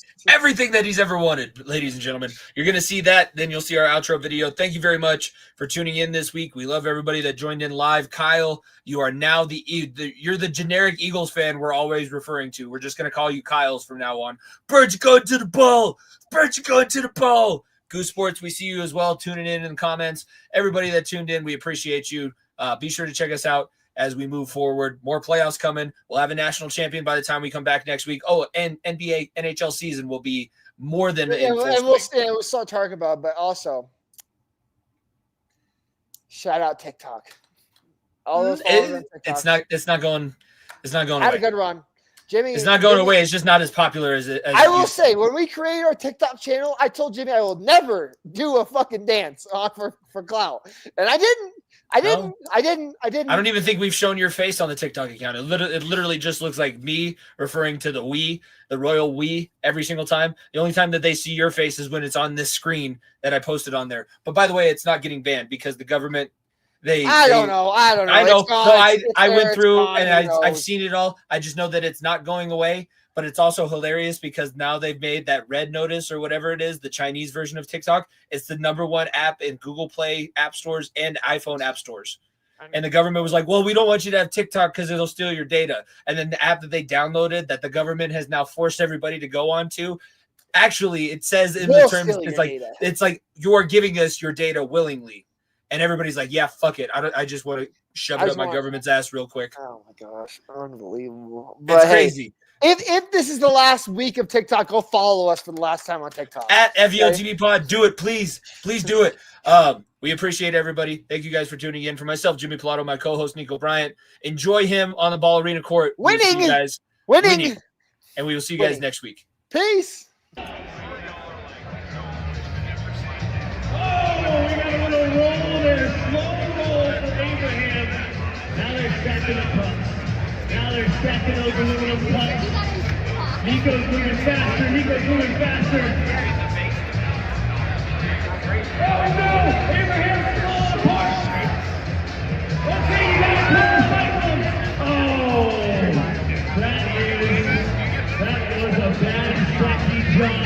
that he's ever wanted, ladies and gentlemen. You're going to see that. Then you'll see our outro video. Thank you very much for tuning in this week. We love everybody that joined in live. Kyle, you are now you're the generic Eagles fan we're always referring to. We're just going to call you Kyles from now on. Birds are going to the ball. Birds are going to the ball. Goose Sports, we see you as well tuning in the comments. Everybody that tuned in, we appreciate you. Be sure to check us out as we move forward. More playoffs coming. We'll have a national champion by the time we come back next week. Oh, and NBA, NHL season will be more than we'll start talking about it, but also shout out TikTok. All those it's not going away. Had a good run. Jimmy, it's not going away. It's just not as popular as it. I will say, when we created our TikTok channel, I told Jimmy I will never do a fucking dance for clout, and I didn't. I don't even think we've shown your face on the TikTok account. It literally just looks like me referring to the royal we every single time. The only time that they see your face is when it's on this screen that I posted on there. But by the way, it's not getting banned because the government. I don't know. I know. So I went through and I've seen it all. I just know that it's not going away, but it's also hilarious because now they've made that Red Notice or whatever it is, the Chinese version of TikTok. It's the #1 app in Google Play app stores and iPhone app stores. And the government was like, well, we don't want you to have TikTok because it'll steal your data. And then the app that they downloaded that the government has now forced everybody to go on to, actually, it says in the terms, it's like you're giving us your data willingly. And everybody's like, yeah, fuck it. I just want to shove it up my government's ass real quick. Oh, my gosh. Unbelievable. But it's crazy. If this is the last week of TikTok, go follow us for the last time on TikTok. At FEOTV Pod. Do it, please. Please do it. We appreciate everybody. Thank you guys for tuning in. For myself, Jimmy Pilato, my co-host, Niko Bryant. Enjoy him on the Ball Arena court. Winning. And we will see you guys next week. Peace. Stacking those aluminum putts. Niko's moving faster. Oh no! Abraham's falling apart. Okay, you gotta pull the cycle. Oh, that was a bad strategy job.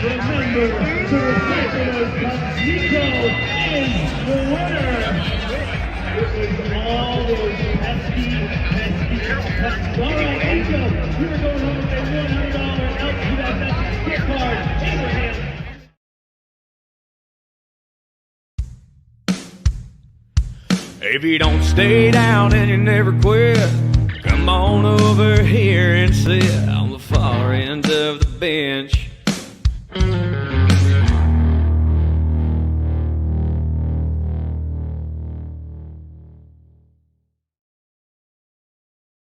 Just remember to recycle those putts. Niko is the winner. It was all those pesky putts. All right, Niko, you were going home with a $100 LTV gift card. Abraham. If you don't stay down and you never quit, come on over here and sit on the far end of the bench.